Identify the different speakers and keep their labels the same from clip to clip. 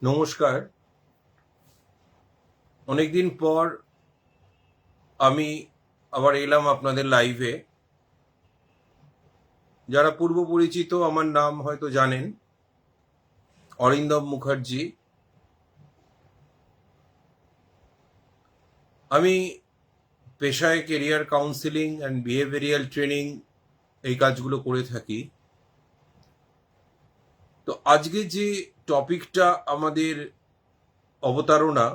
Speaker 1: নমস্কার। অনেকদিন পর আমি আবার এলাম আপনাদের লাইভে। যারা পূর্ব পরিচিত আমার নাম হয়তো জানেন, অরিন্দম মুখার্জি। আমি পেশায় career counselling and behavioural training এই কাজগুলো করে থাকি। তো আজকে যে টপিকটা আমাদের অবতারণা,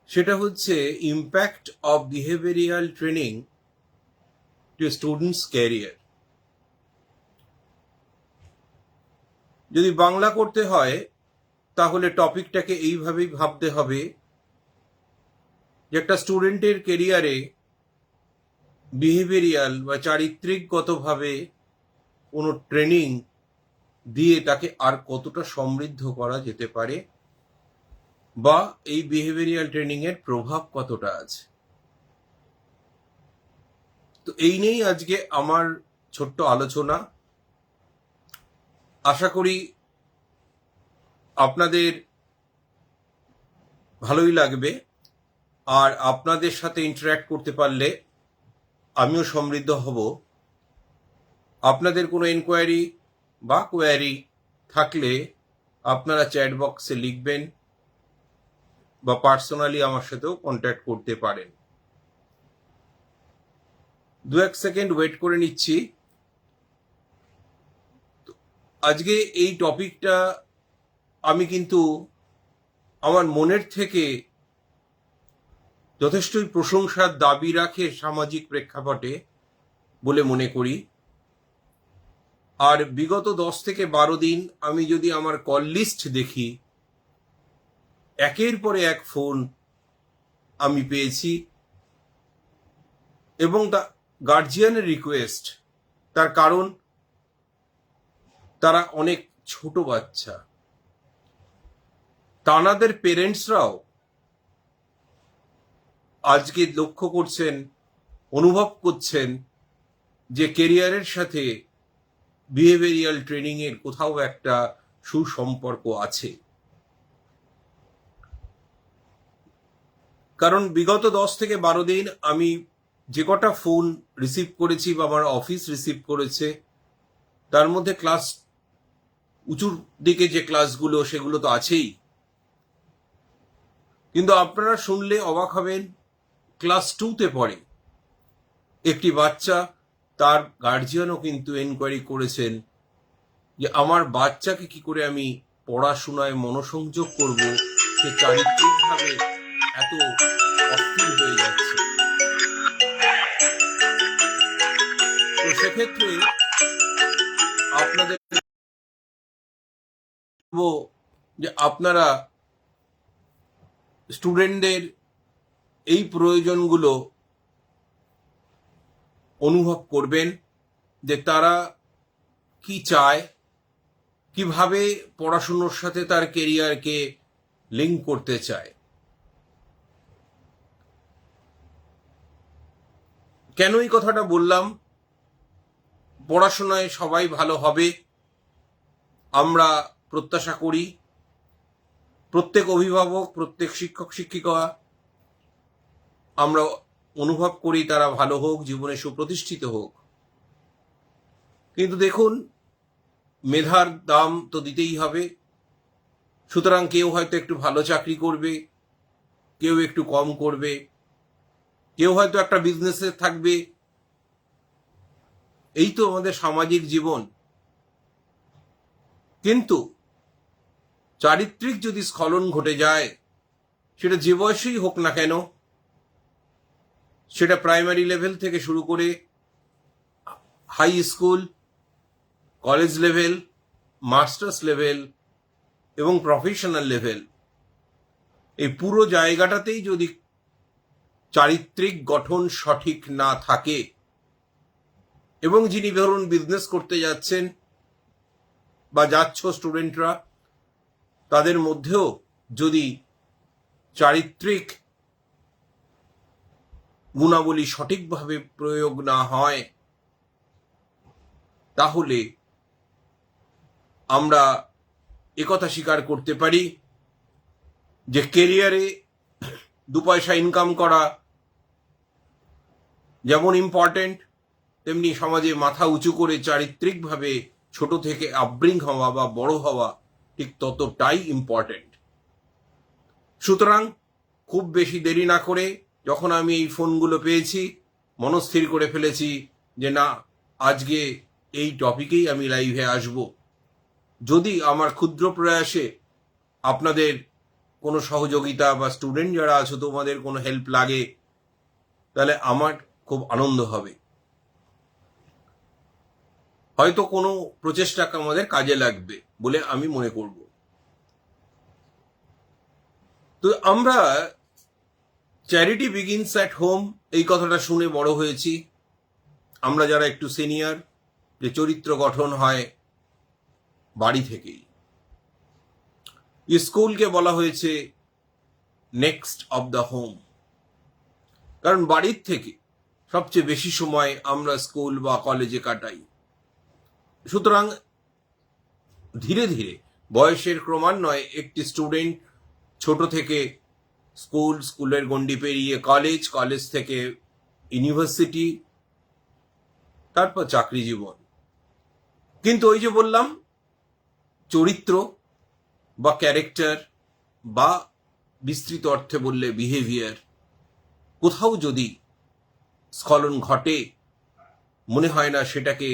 Speaker 1: সেটা হচ্ছে impact of behavioural training two students career. যদি বাংলা করতে হয় তাহলে টপিকটাকে এইভাবেই ভাবতে হবে যে একটা স্টুডেন্টের কেরিয়ারে বিহেভিয়ারাল বা চারিত্রিকগতভাবে কোনো ট্রেনিং দিয়ে তাকে আর কতটা সমৃদ্ধ করা যেতে পারে, বা এই বিহেভিয়ারাল ট্রেনিং এর প্রভাব কতটা আছে। তো এই নিয়েই আজকে আমার ছোট্ট আলোচনা। আশা করি আপনাদের ভালোই লাগবে, আর আপনাদের সাথে ইন্টারঅ্যাক্ট করতে পারলে আমিও সমৃদ্ধ হব। আপনাদের কোনো এনকোয়ারি বা কোয়ারি থাকলে আপনারা চ্যাট বক্সে লিখবেন বা পার্সোনালি আমার সাথেও কন্ট্যাক্ট করতে পারেন। 2-1 সেকেন্ড ওয়েট করে নিচ্ছি। আজকে এই টপিকটা আমি কিন্তু আমার মনের থেকে যথেষ্টই প্রশংসার দাবি রাখে সামাজিক প্রেক্ষাপটে বলে মনে করি। আর বিগত 10 থেকে 12 দিন আমি যদি আমার কল লিস্ট দেখি, একের পরে এক ফোন আমি পেয়েছি, এবং গার্জিয়ানের রিকোয়েস্ট। তার কারণ তারা অনেক ছোট বাচ্চা, তানাদের পেরেন্টসরাও আজকে লক্ষ্য করছেন, অনুভব করছেন যে কেরিয়ারের সাথে বিহেভিয়ারাল ট্রেনিং এর কোথাও একটা সুসম্পর্ক আছে। কারণ বিগত 10 থেকে 12 দিন আমি যে কটা ফোন রিসিভ করেছি বা আমার অফিস রিসিভ করেছে, তার মধ্যে ক্লাস উঁচুর দিকে যে ক্লাসগুলো সেগুলো তো আছেই, কিন্তু আপনারা শুনলে অবাক হবেন, ক্লাস 2-তে পড়ে একটি বাচ্চা, তার গার্জিয়ানও কিন্তু এনকোয়ারি করেছেন যে আমার বাচ্চাকে কি করে আমি পড়াশোনায় মনোসংযোগ করব, সে চারিত্রিকভাবে এত অস্থির হয়ে যাচ্ছে। তো সেক্ষেত্রে আপনাদের বলবো যে আপনারা স্টুডেন্টদের এই প্রয়োজনগুলো অনুভব করবেন, যে তারা কি চায়, কিভাবে পড়াশুনোর সাথে তার কেরিয়ারকে লিঙ্ক করতে চায়। কেন এই কথাটা বললাম? পড়াশোনায় সবাই ভালো হবে আমরা প্রত্যাশা করি, প্রত্যেক অভিভাবক, প্রত্যেক শিক্ষক শিক্ষিকা আমরা অনুভব করি তারা ভালো হোক, জীবনে সুপ্রতিষ্ঠিত হোক। কিন্তু দেখুন, মেধার দাম তো দিতেই হবে। সুতরাং কেউ হয়তো একটু ভালো চাকরি করবে, কেউ একটু কম করবে, কেউ হয়তো একটা বিজনেসে থাকবে। এই তো আমাদের সামাজিক জীবন। কিন্তু চারিত্রিক যদি স্খলন ঘটে যায়, সেটা যে বয়সেই হোক না কেন, সেটা প্রাইমারি লেভেল থেকে শুরু করে high school, college level, masters level এবং প্রফেশনাল লেভেল, এই পুরো জায়গাটাতেই যদি চারিত্রিক গঠন সঠিক না থাকে, এবং যিনি ধরুন বিজনেস করতে যাচ্ছেন বা যাচ্ছ স্টুডেন্টরা, তাদের মধ্যেও যদি চারিত্রিক গুণাবলী সঠিকভাবে প্রয়োগ না হয়, তাহলে আমরা একথা স্বীকার করতে পারি যে কেরিয়ারে 2 পয়সা ইনকাম করা যেমন ইম্পর্টেন্ট, তেমনি সমাজে মাথা উঁচু করে চারিত্রিকভাবে ছোট থেকে আপব্রিং হওয়া বা বড় হওয়া ঠিক ততটাই ইম্পর্টেন্ট। সুতরাং খুব বেশি দেরি না করে যখন আমি এই ফোনগুলো পেয়েছি, মনস্থির করে ফেলেছি যে না, আজকে এই টপিকেই আমি লাইভে আসব। যদি আমার ক্ষুদ্র প্রয়াসে আপনাদের কোনো সহযোগিতা বা স্টুডেন্ট যারা আছো তোমাদের কোনো হেল্প লাগে, তাহলে আমার খুব আনন্দ হবে। হয়তো কোনো প্রচেষ্টা আমাদের কাজে লাগবে বলে আমি মনে করব। তো আমরা চ্যারিটি বিগিনস অ্যাট হোম এই কথাটা শুনে বড় হয়েছি। আমরা যারা একটু সিনিয়র, যে চরিত্র গঠন হয় বাড়ি থেকেই। স্কুলকে বলা হয়েছে নেক্সট অফ দ্য হোম, কারণ বাড়ির থেকে সবচেয়ে বেশি সময় আমরা স্কুল বা কলেজে কাটাই। সুতরাং ধীরে ধীরে বয়সের ক্রমান্বয়ে একটি স্টুডেন্ট ছোট থেকে স্কুলের গণ্ডি পেরিয়ে কলেজ থেকে ইউনিভার্সিটি, তারপর চাকরি জীবন। কিন্তু ওই যে বললাম, চরিত্র বা ক্যারেক্টার বা বিস্তৃত অর্থে বললে বিহেভিয়ার, কোথাও যদি স্খলন ঘটে, মনে হয় না সেটাকে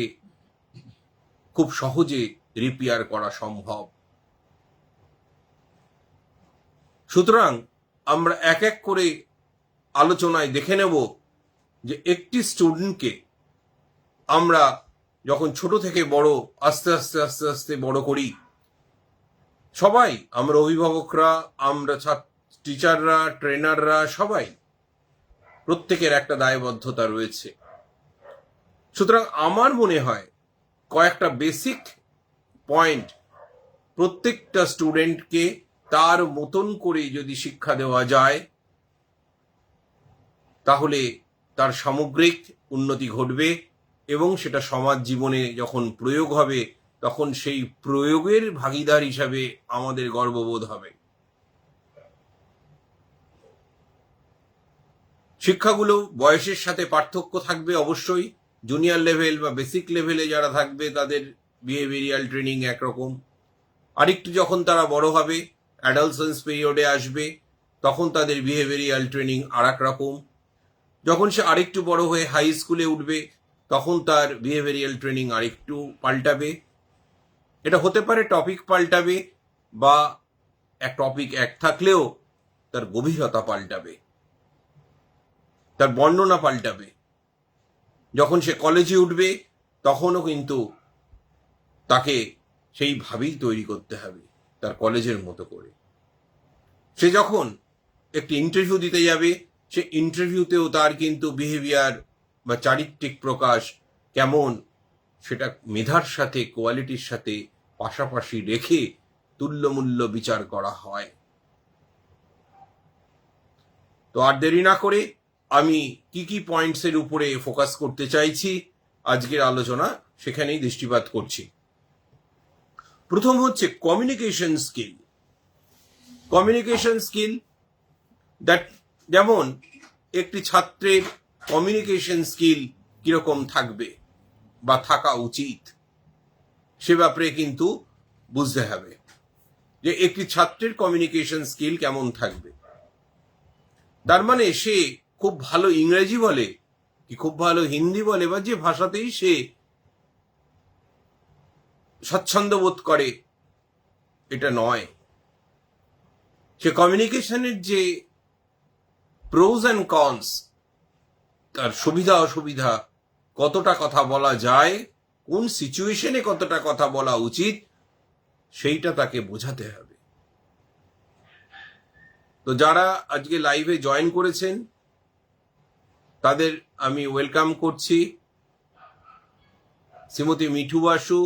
Speaker 1: খুব সহজে রিপেয়ার করা সম্ভব। সুতরাং আমরা এক এক করে আলোচনায় দেখে নেব যে একটি স্টুডেন্টকে আমরা যখন ছোট থেকে বড় আস্তে আস্তে আস্তে আস্তে বড় করি, সবাই, আমরা অভিভাবকরা, আমরা টিচাররা, ট্রেনাররা, সবাই, প্রত্যেকের একটা দায়বদ্ধতা রয়েছে। সুতরাং আমার মনে হয় কয়েকটা বেসিক পয়েন্ট প্রত্যেকটা স্টুডেন্টকে তার মতন করে যদি শিক্ষা দেওয়া যায়, তাহলে তার সামগ্রিক উন্নতি ঘটবে এবং সেটা সমাজ জীবনে যখন প্রয়োগ হবে, তখন সেই প্রয়োগের ভাগীদার হিসাবে আমাদের গর্ববোধ হবে। শিক্ষাগুলো বয়সের সাথে পার্থক্য থাকবে অবশ্যই। জুনিয়র লেভেল বা বেসিক লেভেলে যারা থাকবে তাদের বিহেভিয়ারাল ট্রেনিং একরকম, আরেকটু যখন তারা বড় হবে, অ্যাডালসেন্স পিরিয়ডে আসবে, তখন তাদের বিহেভিয়ারাল ট্রেনিং আর এক রকম। যখন সে আরেকটু বড় হয়ে হাই স্কুলে উঠবে, তখন তার বিহেভিয়ারাল ট্রেনিং আরেকটু পাল্টাবে। এটা হতে পারে টপিক পাল্টাবে, বা এক টপিক এক থাকলেও তার গভীরতা পাল্টাবে, তার বর্ণনা পাল্টাবে। যখন সে কলেজে উঠবে, তখনও কিন্তু তাকে সেইভাবেই তৈরি করতে হবে, তার কলেজের মতো করে। সে যখন একটি ইন্টারভিউ দিতে যাবে, সে ইন্টারভিউতেও তার কিন্তু বিহেভিয়ার বা চারিত্রিক প্রকাশ কেমন, সেটা মেধার সাথে, কোয়ালিটির সাথে পাশাপাশি রেখে তুল্যমূল্য বিচার করা হয়। তো আর দেরি না করে আমি কি কি পয়েন্টসের উপরে ফোকাস করতে চাইছি আজকের আলোচনা, সেখানেই দৃষ্টিপাত করছি। প্রথম হচ্ছে communication skill. Communication skill that, যেমন একটি ছাত্রের কমিউনিকেশন স্কিল কিরকম থাকবে বা থাকা উচিত, সে ব্যাপারে কিন্তু বুঝতে হবে যে একটি ছাত্রের কমিউনিকেশন স্কিল কেমন থাকবে। তার মানে সে খুব ভালো ইংরেজি বলে কি খুব ভালো হিন্দি বলে বা যে ভাষাতেই সে স্বচ্ছন্দ বোধ করে, এটা নয়। সে কমিউনিকেশনের যে প্রোজ অ্যান্ড কনস, তার সুবিধা অসুবিধা, কতটা কথা বলা যায়, কোন সিচুয়েশনে কতটা কথা বলা উচিত, সেইটা তাকে বোঝাতে হবে। তো যারা আজকে লাইভে জয়েন করেছেন তাদের আমি ওয়েলকাম করছি। শ্রীমতী মিঠু বাসু,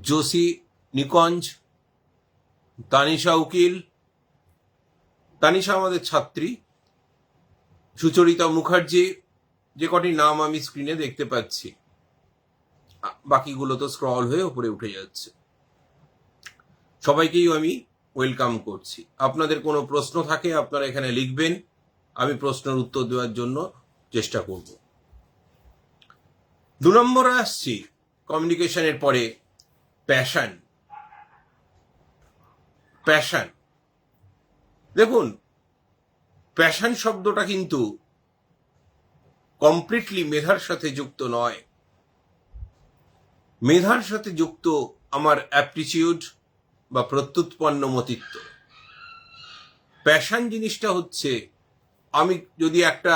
Speaker 1: জোসি নিকঞ্জ, তানিশা উকিল, তানিশা আমাদের ছাত্রী, সুচরিতা মুখার্জি, যে কটি নাম আমি স্ক্রিনে দেখতে পাচ্ছি, বাকিগুলো তো স্ক্রল হয়ে উপরে উঠে যাচ্ছে। সবাইকেই আমি ওয়েলকাম করছি। আপনাদের কোনো প্রশ্ন থাকে আপনারা এখানে লিখবেন, আমি প্রশ্নের উত্তর দেওয়ার জন্য চেষ্টা করব। 2 নম্বরে আসছি কমিউনিকেশনের পরে প্যাশন। প্যাশন, দেখুন, প্যাশন শব্দটা কিন্তু কমপ্লিটলি মেধার সাথে যুক্ত নয়। মেধার সাথে যুক্ত আমার অ্যাপটিটিউড বা প্রত্যুৎপন্ন মতিত্ব। প্যাশন জিনিসটা হচ্ছে আমি যদি একটা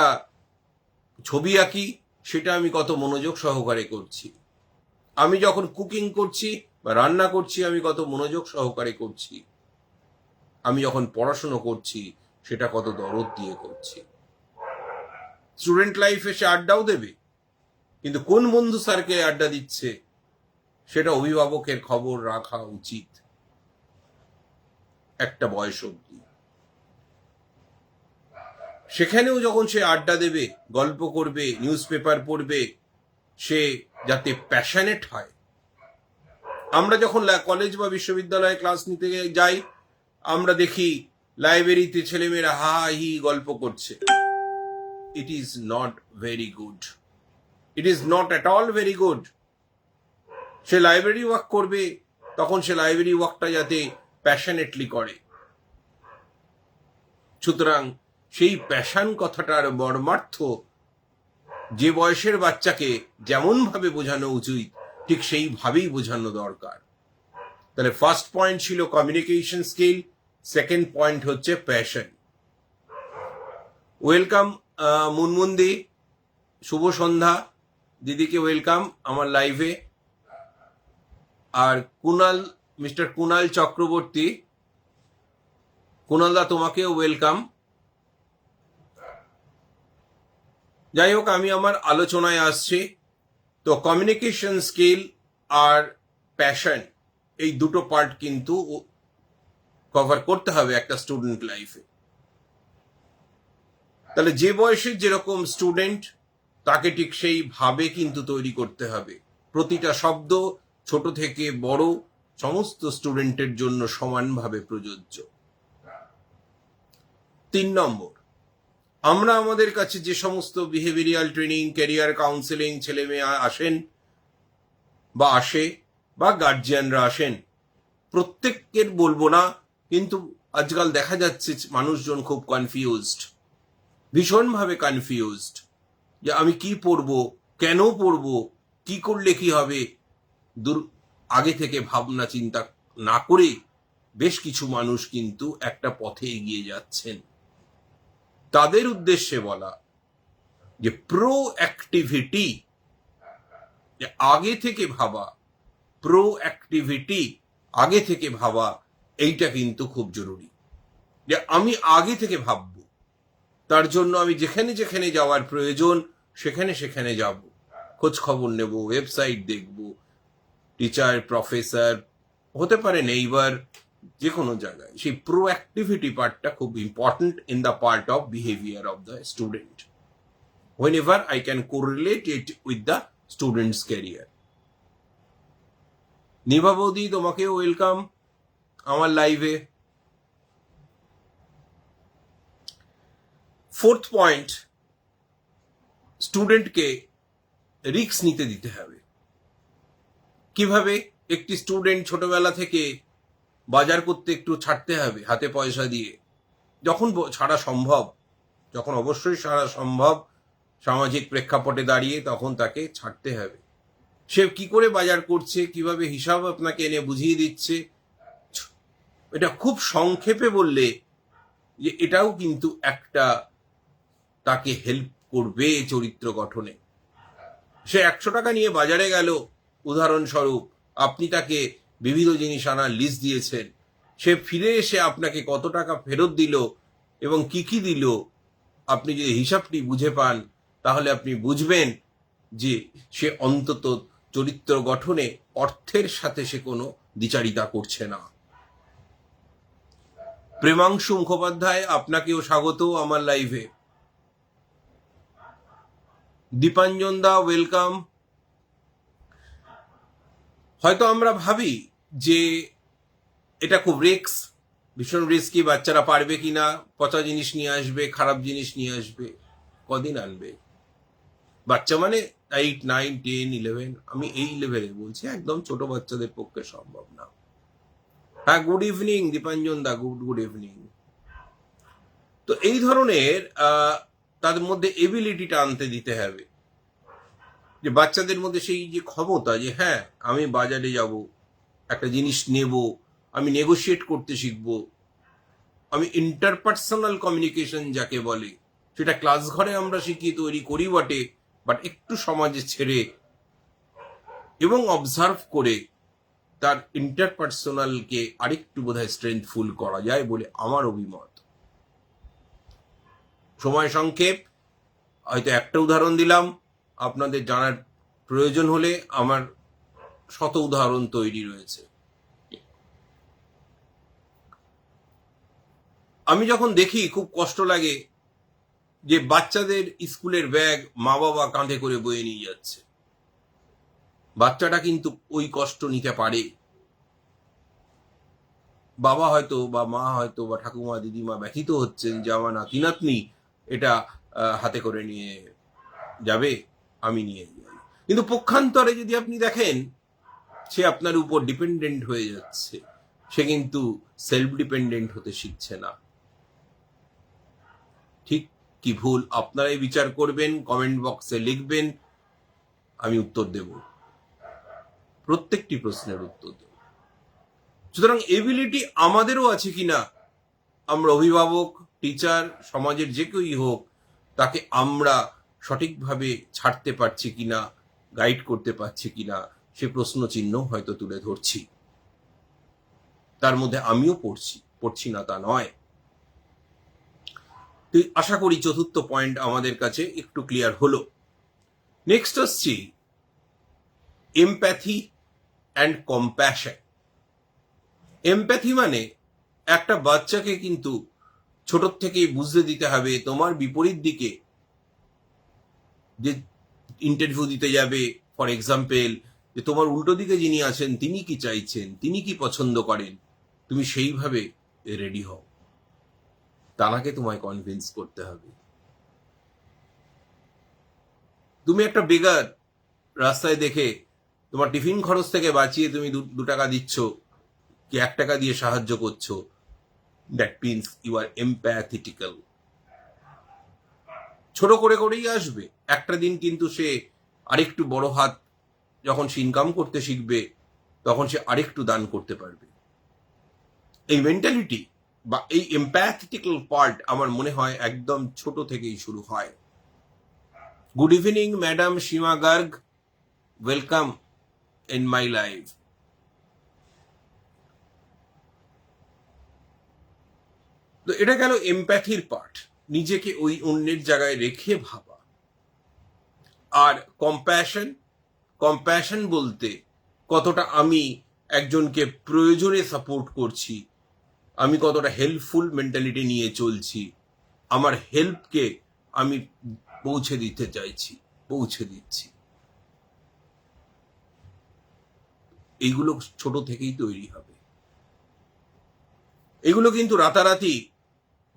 Speaker 1: ছবি আঁকি, সেটা আমি কত মনোযোগ সহকারে করছি। আমি যখন কুকিং করছি বা রান্না করছি, আমি কত মনোযোগ সহকারে করছি। আমি যখন পড়াশুনো করছি, সেটা কত দরদ দিয়ে করছি। স্টুডেন্ট লাইফে সে আড্ডাও দেবে, কিন্তু কোন বন্ধু স্যারকে আড্ডা দিচ্ছে সেটা অভিভাবকের খবর রাখা উচিত একটা বয়স অবধি। সেখানেও যখন সে আড্ডা দেবে, গল্প করবে, নিউজ পেপার পড়বে, সে যাতে প্যাশনেট হয়। আমরা যখন কলেজ বা বিশ্ববিদ্যালয়ে ক্লাস নিতে যাই, আমরা দেখি লাইব্রেরিতে ছেলেমেয়েরা হা হি গল্প করছে। It is not very good. It is not at all very good. Say library work করবে, তখন সে লাইব্রেরি ওয়ার্কটা যাতে প্যাশনেটলি করে। সুতরাং সেই প্যাশন কথাটার মর্মার্থ যে বয়সের বাচ্চাকে যেমন ভাবে বোঝানো উচিত, ঠিক সেইভাবেই বোঝানো দরকার। তাহলে ফার্স্ট পয়েন্ট ছিল কমিউনিকেশন স্কিল, সেকেন্ড পয়েন্ট হচ্ছে প্যাশন। ওয়েলকাম মুনমুন্দি, শুভ সন্ধ্যা, দিদিকে ওয়েলকাম আমার লাইভে। আর কুনাল, মিস্টার কুনাল চক্রবর্তী, কুনালদা তোমাকেও ওয়েলকাম। যাই হোক, আমি আমার আলোচনায় আসছি। তো কমিউনিকেশন স্কিল আর প্যাশন, এই দুটো পার্ট কিন্তু কভার করতে হবে একটা স্টুডেন্ট লাইফে। তাহলে যে বয়সের যেরকম স্টুডেন্ট, তাকে ঠিক সেইভাবে কিন্তু তৈরি করতে হবে। প্রতিটা শব্দ ছোট থেকে বড় সমস্ত স্টুডেন্টের জন্য সমানভাবে প্রযোজ্য। 3 নম্বর, আমরা আমাদের কাছে যে সমস্ত বিহেভিয়ারাল ট্রেনিং, ক্যারিয়ার কাউন্সেলিং ছেলে মেয়ে আসেন বা আসে বা গার্জিয়ানরা আসেন, প্রত্যেকের বলবো না, কিন্তু আজকাল দেখা যাচ্ছে মানুষজন খুব কনফিউজড, ভীষণভাবে কনফিউজড, যে আমি কি পড়বো, কেন পড়বো, কি করলে কি হবে। আগে থেকে ভাবনা চিন্তা না করে বেশ কিছু মানুষ কিন্তু একটা পথে এগিয়ে যাচ্ছেন। তাদের উদ্দেশ্যে বলা যে প্রোঅ্যাক্টিভিটি, যে আগে থেকে ভাবা, প্রোঅ্যাক্টিভিটি, আগে থেকে ভাবা, এইটা কিন্তু খুব জরুরি। যে আমি আগে থেকে ভাববো, তার জন্য আমি যেখানে যেখানে যাওয়ার প্রয়োজন সেখানে সেখানে যাব, খোঁজ খবর নেব, ওয়েবসাইট দেখব, টিচার, প্রফেসর, হতে পারে নেইবার, যে কোনো জায়গায়। সেই প্রোঅ্যাক্টিভিটি পার্টটা খুব important in the part of behaviour of the student, whenever I can correlate it with the student's career. Nibha বৌদি, তোমাকে ওয়েলকাম আমার লাইভে। 4th পয়েন্ট, স্টুডেন্টকে রিস্ক নিতে দিতে হবে। কিভাবে? একটি স্টুডেন্ট ছোটবেলা থেকে বাজার করতে একটু ছাড়তে হবে হাতে পয়সা দিয়ে, যখন ছাড়া সম্ভব, যখন অবশ্যই ছাড়া সম্ভব সামাজিক প্রেক্ষাপটে দাঁড়িয়ে, তখন তাকে ছাড়তে হবে। সে কি করে বাজার করছে, কিভাবে হিসাব আপনাকে এনে বুঝিয়ে দিচ্ছে, এটা খুব সংক্ষেপে বললে যে এটাও কিন্তু একটা তাকে হেল্প করবে চরিত্র গঠনে। সে 100 টাকা নিয়ে বাজারে গেল, উদাহরণস্বরূপ, আপনি তাকে বিবিধ জিনিস আনার লিস্ট দিয়েছেন, সে ফিরে এসে আপনাকে কত টাকা ফেরত দিল এবং কি কি দিল, আপনি যদি হিসাবটি বুঝে পান, তাহলে আপনি বুঝবেন যে সে অন্তত চরিত্র গঠনে অর্থের সাথে সে কোনো দ্বিচারিতা করছে না। প্রেমাংশু মুখোপাধ্যায়, আপনাকেও স্বাগত আমার লাইভে। দীপাঞ্জন দা, ওয়েলকাম। হয়তো আমরা ভাবি যে এটা খুব ভীষণ রিস্কি। বাচ্চারা পারবে কিনা, পচা জিনিস নিয়ে আসবে, খারাপ জিনিস নিয়ে আসবে, কদিন আনবে? বাচ্চা মানে 8, 9, 10, 11, আমি এই লেভেলে বলছি, একদম ছোট বাচ্চাদের পক্ষে সম্ভব না। হ্যাঁ, গুড ইভিনিং দীপাঞ্জন দা, গুড ইভিনিং। তো এই ধরনের তাদের মধ্যে এবিলিটিটা আনতে দিতে হবে, যে বাচ্চাদের মধ্যে সেই যে ক্ষমতা, যে হ্যাঁ আমি বাজারে যাব, একটা জিনিস নেব, আমি নেগোশিয়েট করতে শিখব, আমি ইন্টারপার্সোনাল কমিউনিকেশন যাকে বলে, সেটা ক্লাস ঘরে আমরা শিখি, তৈরি করি বটে, বাট একটু সমাজে ছেড়ে এবং অবজার্ভ করে তার ইন্টারপার্সোনালকে আরেকটু বোধহয় স্ট্রেংথফুল করা যায় বলে আমার অভিমত। সময় সংক্ষেপ, হয়তো একটা উদাহরণ দিলাম, আপনাদের জানার প্রয়োজন হলে আমার শত উদাহরণ তৈরি রয়েছে। আমি যখন দেখি খুব কষ্ট লাগে যে বাচ্চাদের স্কুলের ব্যাগ মা বাবা কাঁধে করে বয়ে নিয়ে যাচ্ছে। বাচ্চাটা কিন্তু ওই কষ্ট নিতে পারে, বাবা হয়তো বা মা হয়তো বা ঠাকুমা দিদিমা ব্যথিত হচ্ছেন যে আমার নাতি নাতনি এটা হাতে করে নিয়ে যাবে, আমি নিয়ে যাই। কিন্তু পক্ষান্তরে যদি আপনি দেখেন, সে আপনার উপর ডিপেন্ডেন্ট হয়ে যাচ্ছে, সে কিন্তু সেলফ ডিপেন্ডেন্ট হতে শিখছে না। ঠিক কি ভুল আপনারাই বিচার করবেন, কমেন্ট বক্সে লিখবেন, আমি উত্তর দেব, প্রত্যেকটি প্রশ্নের উত্তর দেব। সুতরাং এবিলিটি আমাদেরও আছে কিনা, আমরা অভিভাবক, টিচার, সমাজের যে কেউই হোক, তাকে আমরা সঠিকভাবে ছাড়তে পারছি কিনা, গাইড করতে পারছি কিনা, সে প্রশ্ন চিহ্ন হয়তো তুলে ধরছি। তার মধ্যে আমিও পড়ছি না তা নয়। তো আশা করি চতুর্থ পয়েন্ট আমাদের কাছে একটু ক্লিয়ার হলো। নেক্সট আসছি এমপ্যাথি অ্যান্ড কম্প্যাশন। এমপ্যাথি মানে একটা বাচ্চাকে কিন্তু ছোট থেকেই বুঝতে দিতে হবে, তোমার বিপরীত দিকে যে ইন্টারভিউ দিতে যাবে, ফর এক্সাম্পল, যে তোমার উল্টো দিকে যিনি আছেন তিনি কি চাইছেন, তিনি কি পছন্দ করেন, তুমি সেইভাবে রেডি হও, তাকে তোমায় কনভিন্স করতে হবে। তুমি একটা বেগার রাস্তায় দেখে তোমার টিফিন খরচ থেকে বাঁচিয়ে তুমি 2 টাকা দিচ্ছ কি 1 টাকা দিয়ে সাহায্য করছো, দ্যাট মিনস ইউ আর এমপ্যাথেটিক্যাল। ছোট করে করেই আসবে, একটা দিন কিন্তু সে আরেকটু বড় হাত, যখন সে ইনকাম করতে শিখবে তখন সে আরেকটু দান করতে পারবে। এই মেন্টালিটি বা এই এমপ্যাথেটিক্যাল পার্ট আমার মনে হয় একদম ছোট থেকেই শুরু হয়। Good evening madam Seema Garg, welcome in my life. তো এটা গেল এমপ্যাথির পার্ট, নিজেকে ওই অন্যের জায়গায় রেখে ভাবা। আর কম্প্যাশন বলতে কতটা আমি একজনকে প্রয়োজনে সাপোর্ট করছি, আমি কতটা হেল্পফুল মেন্টালিটি নিয়ে চলছি, আমার হেল্পকে আমি পৌঁছে দিতে চাইছি, পৌঁছে দিচ্ছি। এইগুলো ছোট থেকেই তৈরি হবে। এগুলো কিন্তু রাতারাতি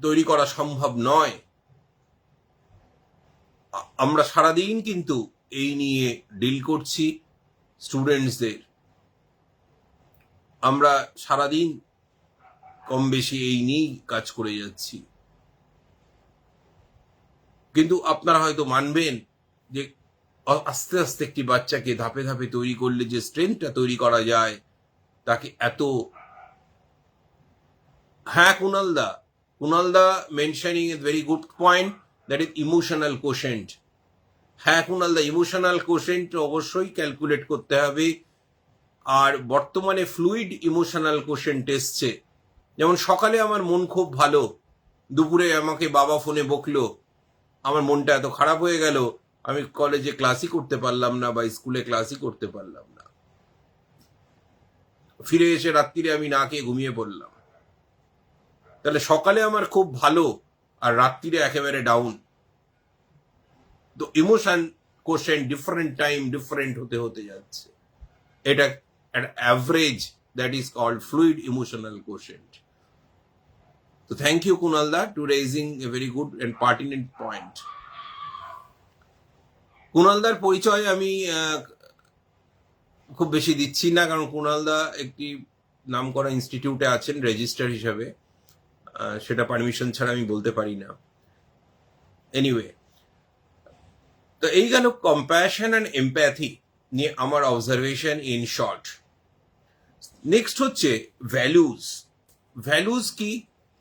Speaker 1: তৈরি করা সম্ভব নয়। আমরা সারাদিন কিন্তু এই নিয়ে ডিল করছি স্টুডেন্টসদের, আমরা সারাদিন কম বেশি এই নিয়েই কাজ করে যাচ্ছি। কিন্তু আপনারা হয়তো মানবেন যে আস্তে আস্তে একটি বাচ্চাকে ধাপে ধাপে তৈরি করলে যে স্ট্রেংথটা তৈরি করা যায়, তাকে এত। হ্যাঁ, কুনালদা mentioning a very good point, that is emotional quotient. হ্যাঁ কুনালদা, ইমোশনাল কোশেন্ট অবশ্যই ক্যালকুলেট করতে হবে। আর বর্তমানে ফ্লুইড ইমোশনাল কোশেন্ট এসছে। যেমন সকালে আমার মন খুব ভালো, দুপুরে আমাকে বাবা ফোনে বকলো, আমার মনটা এত খারাপ হয়ে গেল, আমি কলেজে ক্লাসই করতে পারলাম না বা স্কুলে ক্লাসই করতে পারলাম না, ফিরে এসে রাত্রিরে আমি না খেয়ে ঘুমিয়ে পড়লাম। তাহলে সকালে আমার খুব ভালো আর রাত্রিরে একেবারে ডাউন। তো emotion quotient different time different হতে হতে যাচ্ছে। এটা একটা average that is called fluid emotional quotient. So thank you, Kunalda, to raising a very good and pertinent point. কুণালদার পরিচয় আমি খুব বেশি দিচ্ছি না, কারণ কুণালদা একটি নামকরা ইনস্টিটিউটে আছেন রেজিস্ট্রার হিসাবে, সেটা পারমিশন ছাড়া আমি বলতে পারি না। এনিওয়ে, তো এই গেল কম্প্যাশন অ্যান্ড এমপ্যাথি নিয়ে আমার অবজারভেশন ইন শর্ট। নেক্সট হচ্ছে ভ্যালুজ। ভ্যালুজ কি?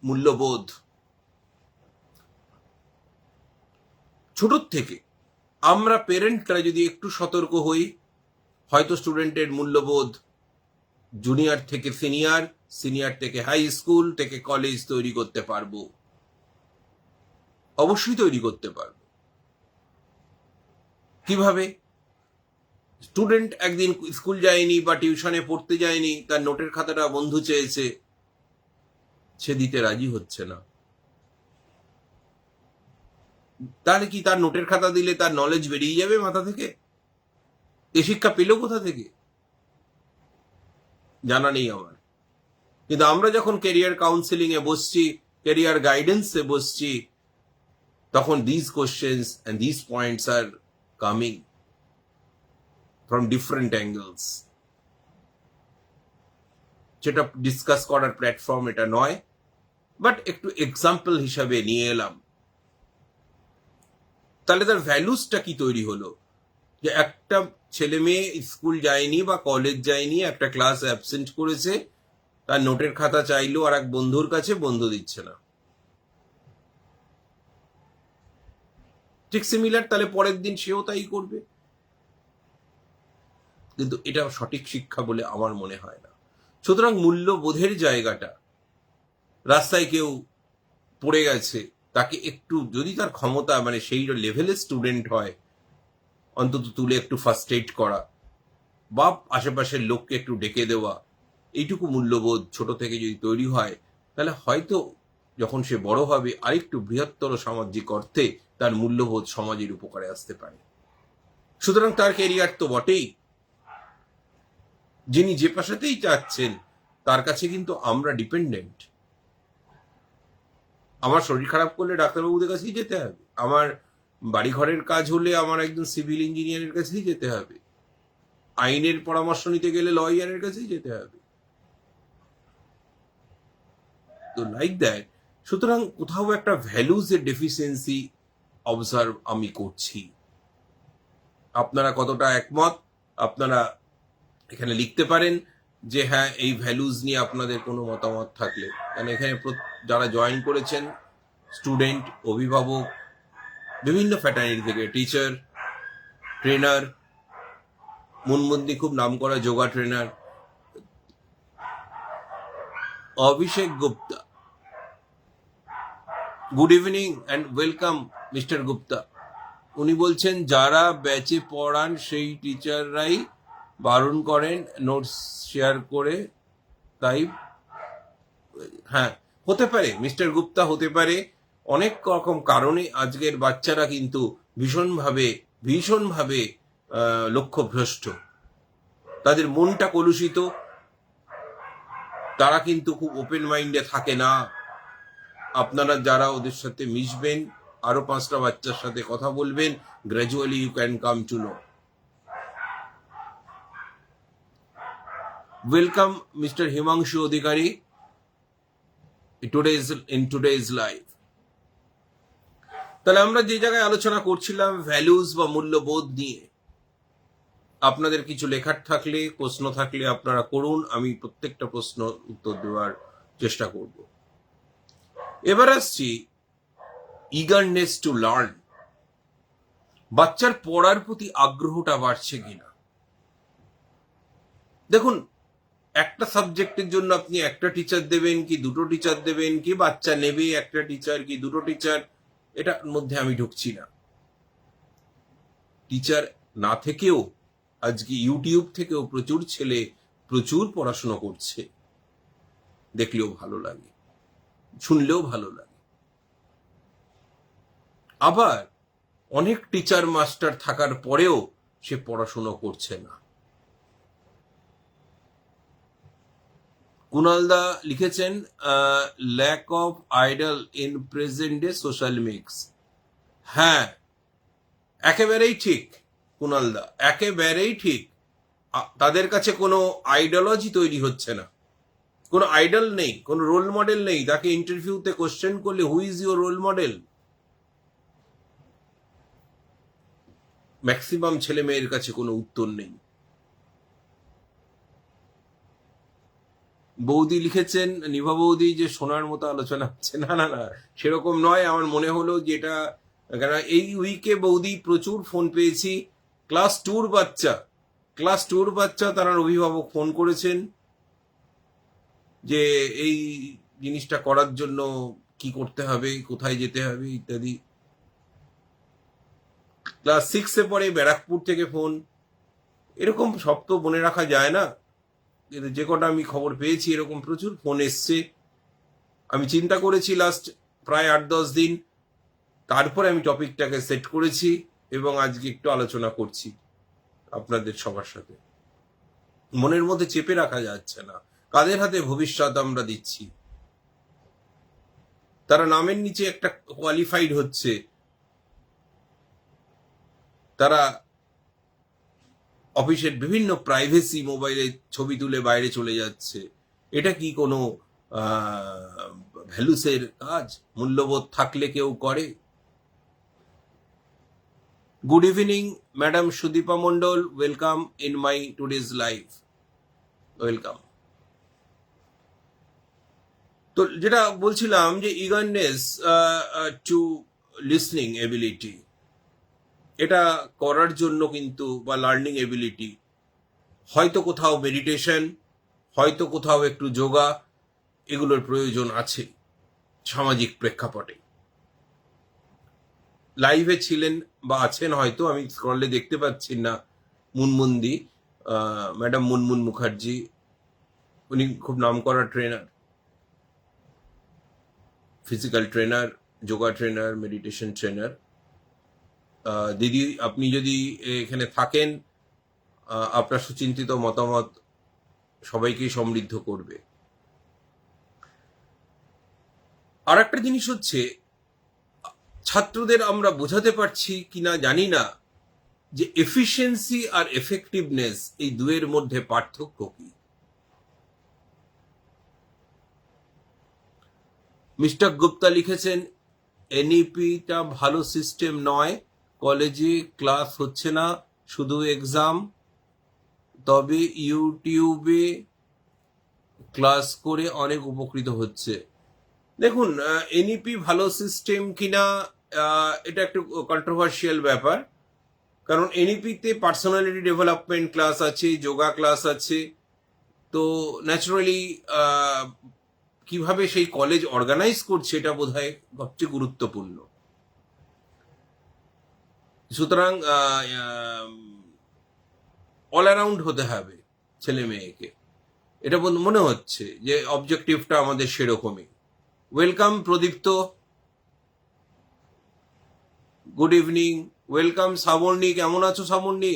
Speaker 1: মূল্যবোধ। ছোট থেকে আমরা পেরেন্টরা যদি একটু সতর্ক হই, হয়তো স্টুডেন্টের মূল্যবোধ জুনিয়র থেকে সিনিয়র, সিনিয়র থেকে হাই স্কুল থেকে কলেজ তৈরি করতে পারবো। অবশ্যই তৈরি করতে পারবো। কিভাবে? স্টুডেন্ট একদিন স্কুল যায়নি বা টিউশনে পড়তে যায়নি, তার নোটের খাতাটা বন্ধু চেয়েছে, সে দিতে রাজি হচ্ছে না। তাহলে কি তার নোটের খাতা দিলে তার নলেজ বেরিয়ে যাবে মাথা থেকে? এ শিক্ষা পেল কোথা থেকে জানা নেই আমার। কিন্তু আমরা যখন ক্যারিয়ার কাউন্সেলিং এ বসছি, ক্যারিয়ার গাইডেন্সে বসছি, তখন this questions and this points are coming from different angles. সেটা ডিসকাস করার প্ল্যাটফর্ম এটা নয়, বাট একটু এক্সাম্পল হিসাবে নিয়ে এলাম। তাহলে তার ভ্যালুসটা কি তৈরি হলো? যে একটা ছেলে মেয়ে স্কুল যায়নি বা কলেজ যায়নি, একটা ক্লাস অ্যাবসেন্ট করেছে, তার নোটের খাতা চাইলো আর এক বন্ধুর কাছে, বন্ধু দিচ্ছে না। ঠিক সিমিলার, তাহলে পরের দিন সেও তাই করবে। কিন্তু এটা সঠিক শিক্ষা বলে আমার মনে হয় না। সুতরাং মূল্যবোধের জায়গাটা, রাস্তায় কেউ পড়ে গেছে, তাকে একটু, যদি তার ক্ষমতা মানে সেই লেভেলের স্টুডেন্ট হয়, অন্তত তুলে একটু ফার্স্ট এইড করা বা আশেপাশের লোককে একটু ডেকে দেওয়া, এইটুকু মূল্যবোধ ছোট থেকে যদি তৈরি হয়, তাহলে হয়তো যখন সে বড় হবে আরেকটু বৃহত্তর সামাজিক অর্থে তার মূল্যবোধ সমাজের উপকারে আসতে পারে। সুতরাং তার ক্যারিয়ার তো বটেই, যিনি যে পেশাতেই চাচ্ছেন তার কাছে কিন্তু আমরা ডিপেন্ডেন্ট। আমার শরীর খারাপ করলে ডাক্তারবাবুদের কাছেই যেতে হবে, আমার বাড়ি ঘরের কাজ হলে আমার একজন সিভিল ইঞ্জিনিয়ারের কাছেই যেতে হবে, আইনের পরামর্শ নিতে গেলে লয়ারের কাছেই যেতে হবে। তো লাইক দ্যাট, সুতরাং কোথাও একটা ভ্যালুজ এর ডেফিসিয়েন্সি অবজার্ভ আমি করছি। আপনারা কতটা একমত আপনারা এখানে লিখতে পারেন যে হ্যাঁ, এই ভ্যালুজ নিয়ে আপনাদের কোনো মতামত থাকলে। কারণ এখানে যারা জয়েন করেছেন, স্টুডেন্ট, অভিভাবক, বিভিন্ন ফ্যাটার্নিটি থেকে, টিচার, ট্রেনার, মুনমুন্দি খুব নামকরা yoga trainer Abhishek Gupta, good evening and welcome mister Gupta. উনি বলছেন যারা ব্যাচে পড়ান সেই টিচাররাই বারণ করেন নোটস শেয়ার করে, তাই হ্যাঁ হতে পারে মিস্টার গুপ্তা, হতে পারে। অনেক রকম কারণে আজকের বাচ্চারা কিন্তু ভীষণভাবে লক্ষ্যভ্রষ্ট, তাদের মনটা কলুষিত, তারা কিন্তু খুব ওপেন মাইন্ডে থাকে না। আপনারা যারা ওদের সাথে মিশবেন, আরো 5টা বাচ্চার সাথে কথা বলবেন, gradually you can come to know. Welcome mister Himanshu Adhikari in today's live. তাহলে আমরা যে জায়গায় আলোচনা করছিলাম ভ্যালুজ বা মূল্যবোধ নিয়ে, আপনাদের কিছু লেখার থাকলে, প্রশ্ন থাকলে আপনারা করুন, আমি প্রত্যেকটা প্রশ্ন উত্তর দেওয়ার চেষ্টা করব। এবার আসছি ইগারনেস টু লার্ন। বাচ্চার পড়ার প্রতি আগ্রহটা বাড়ছে কিনা। দেখুন, একটা সাবজেক্টের জন্য আপনি একটা টিচার দেবেন কি দুটো টিচার দেবেন, কি বাচ্চা নেবে একটা টিচার কি দুটো টিচার, এটার মধ্যে আমি ঢুকছি না। টিচার না থেকেও আজকে ইউটিউব থেকেও প্রচুর ছেলে প্রচুর পড়াশোনা করছে, দেখলেও ভালো লাগে, শুনলেও ভালো লাগে। আবার অনেক টিচার মাস্টার থাকার পরেও সে পড়াশোনা করছে না। কুণালদা লিখেছেন lack of idol in present day social mix. হ্যাঁ, একেবারেই ঠিক কুণালদা, একেবারেই ঠিক। তাদের কাছে কোনো আইডিওলজি তৈরি হচ্ছে না, কোনো আইডল নেই, কোনো রোল মডেল নেই। তাকে ইন্টারভিউতে কোশ্চেন করলে who is your role model, maximum ছেলে মেয়ের কাছে কোনো উত্তর নেই। বৌদি লিখেছেন, নিভা বৌদি, যে সোনার মতো আলোচনা হচ্ছে। না না না, সেরকম নয়। আমার মনে হলো যেটা, কেন এই উইকে বৌদি প্রচুর ফোন পেয়েছি। ক্লাস টুর বাচ্চা তার অভিভাবক ফোন করেছেন যে এই জিনিসটা করার জন্য কি করতে হবে, কোথায় যেতে হবে ইত্যাদি। ক্লাস 6-এ পড়ে, ব্যারাকপুর থেকে ফোন। এরকম সব তো মনে রাখা যায় না, কিন্তু যে কটা আমি খবর পেয়েছি এরকম প্রচুর ফোন এসছে। আমি চিন্তা করেছি লাস্ট প্রায় 8-10 দিন, তারপরে আমি টপিকটাকে সেট করেছি এবং আজকে একটু আলোচনা করছি আপনাদের সবার সাথে। মনের মধ্যে চেপে রাখা যাচ্ছে না, কাদের হাতে ভবিষ্যৎ আমরা দিচ্ছি। তারা নামের নিচে একটা কোয়ালিফাইড হচ্ছে, তারা অফিসের বিভিন্ন প্রাইভেসি মোবাইলে ছবি তুলে বাইরে চলে যাচ্ছে। এটা কি কোনো ভ্যালুসের কাজ? মূল্যবোধ থাকলে কেউ করে? Good evening madam Sudipa Mondal, welcome in my today's live. Welcome. তো যেটা বলছিলাম যে ইগারনেস টু লিসনিং এবিলিটি, এটা করার জন্য কিন্তু, বা লার্নিং এবিলিটি, হয়তো কোথাও মেডিটেশন, হয়তো কোথাও একটু যোগা, এগুলোর প্রয়োজন আছে সামাজিক প্রেক্ষাপটে। লাইভে ছিলেন বা আছেন হয়তো, আমি স্ক্রলে দেখতে পাচ্ছি না, মুনমুনদি, ম্যাডাম মুনমুন মুখার্জি। উনি খুব নামকরা trainer, physical trainer, yoga trainer, meditation trainer. দিদি, আপনি যদি এখানে থাকেন, আপনার সুচিন্তিত মতামত সবাইকেই সমৃদ্ধ করবে। আর একটা জিনিস হচ্ছে, ছাত্রদের আমরা বোঝাতে পারছি কিনা জানি না যে এফিসিয়েন্সি আর এফেক্টিভনেস, এই দুয়ের মধ্যে পার্থক্য কি। মিস্টার গুপ্তা লিখেছেন, এনইপিটা ভালো সিস্টেম নয়, কলেজে ক্লাস হচ্ছে না, শুধু এক্সাম, তবে ইউটিউবে ক্লাস করে অনেক উপকৃত হচ্ছে। দেখুন, এনইপি ভালো সিস্টেম কিনা এটা একটু কন্ট্রোভার্সিয়াল ব্যাপার, কারণ এনইপিতে পার্সোনালিটি ডেভেলপমেন্ট ক্লাস আছে, যোগা ক্লাস আছে। তো ন্যাচারালি কিভাবে সেই কলেজ অর্গানাইজ করছে এটা বোধহয় সবচেয়ে গুরুত্বপূর্ণ। সুতরাং অল অ্যারাউন্ড হতে হবে ছেলে মেয়েকে, এটা মনে হচ্ছে যে অবজেক্টিভটা আমাদের সেরকমই। ওয়েলকাম প্রদীপ্ত, গুড ইভিনিং, ওয়েলকাম শ্রাবণী। কেমন আছো শ্রাবণী?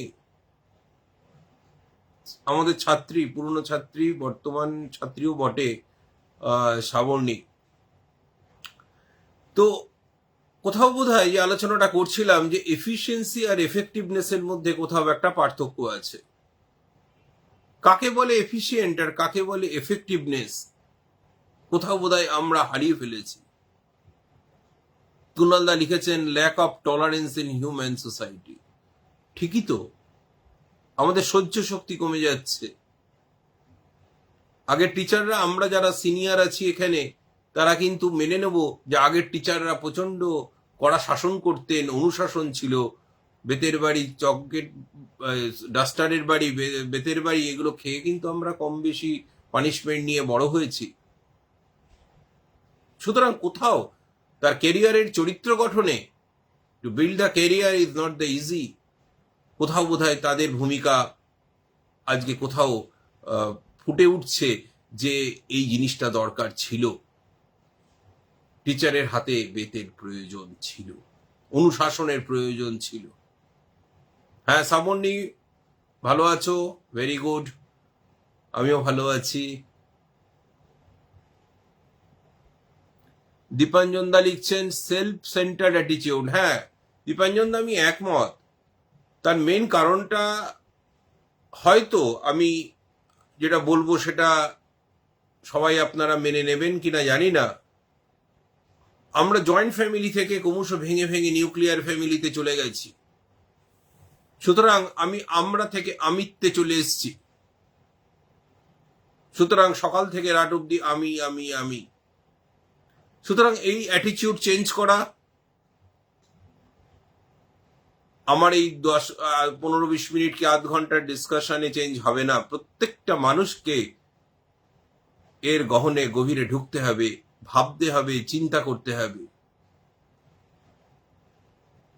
Speaker 1: আমাদের ছাত্রী, পুরনো ছাত্রী, বর্তমান ছাত্রীও বটে শ্রাবণী। তো কোথাও বোধহয় যে আলোচনাটা করছিলাম যে এফিসিয়েন্সি আর এফেক্টিভনেসের মধ্যে কোথাও একটা পার্থক্য আছে। কাকে বলে এফিসিয়েন্ট আর কাকে বলে এফেক্টিভনেস, কোথাও বোধহয় আমরা হারিয়ে ফেলেছি। কুণালদা লিখেছেন, lack of tolerance in human society. ঠিকই তো, আমাদের সহ্য শক্তি কমে যাচ্ছে। আগের টিচাররা, আমরা যারা সিনিয়র আছি এখানে, তারা কিন্তু মেনে নেব যে আগের টিচাররা প্রচন্ড কড়া শাসন করতেন, অনুশাসন ছিল। বেতের বাড়ি, চকলেট, ডাস্টারের বাড়ি, বেতের বাড়ি, এগুলো খেয়ে কিন্তু আমরা কম বেশি পানিশমেন্ট নিয়ে বড় হয়েছি। সুতরাং কোথাও তার কেরিয়ারের চরিত্র গঠনে, to build the career is not the easy, কোথাও বোধহয় তাদের ভূমিকা আজকে কোথাও ফুটে উঠছে যে এই জিনিসটা দরকার ছিল। টিচারের হাতে বেতের প্রয়োজন ছিল, অনুশাসনের প্রয়োজন ছিল। হ্যাঁ শ্রাবণী, ভালো আছো? ভেরি গুড, আমিও ভালো আছি। দীপাঞ্জন দা লিখছেন সেলফ সেন্টার্ড অ্যাটিটিউড। হ্যাঁ দীপাঞ্জন দা, আমি একমত। তার মেন কারণটা হয়তো আমি যেটা বলবো সেটা সবাই আপনারা মেনে নেবেন কিনা জানি না। আমরা জয়েন্ট ফ্যামিলি থেকে ক্রমশ ভেঙে ভেঙে নিউক্লিয়ার ফ্যামিলিতে চলে গেছি, সুতরাং আমরা থেকে আমিত্বে চলে এসেছি। সুতরাং সকাল থেকে রাত অব্দি আমি আমি আমি। সুতরাং এই অ্যাটিটিউড চেঞ্জ করা আমার এই 15-20 মিনিট কি আধ ঘন্টার ডিসকাশনে চেঞ্জ হবে না। প্রত্যেকটা মানুষকে এর গহনে গভীরে ঢুকতে হবে, ভাবতে হবে, চিন্তা করতে হবে।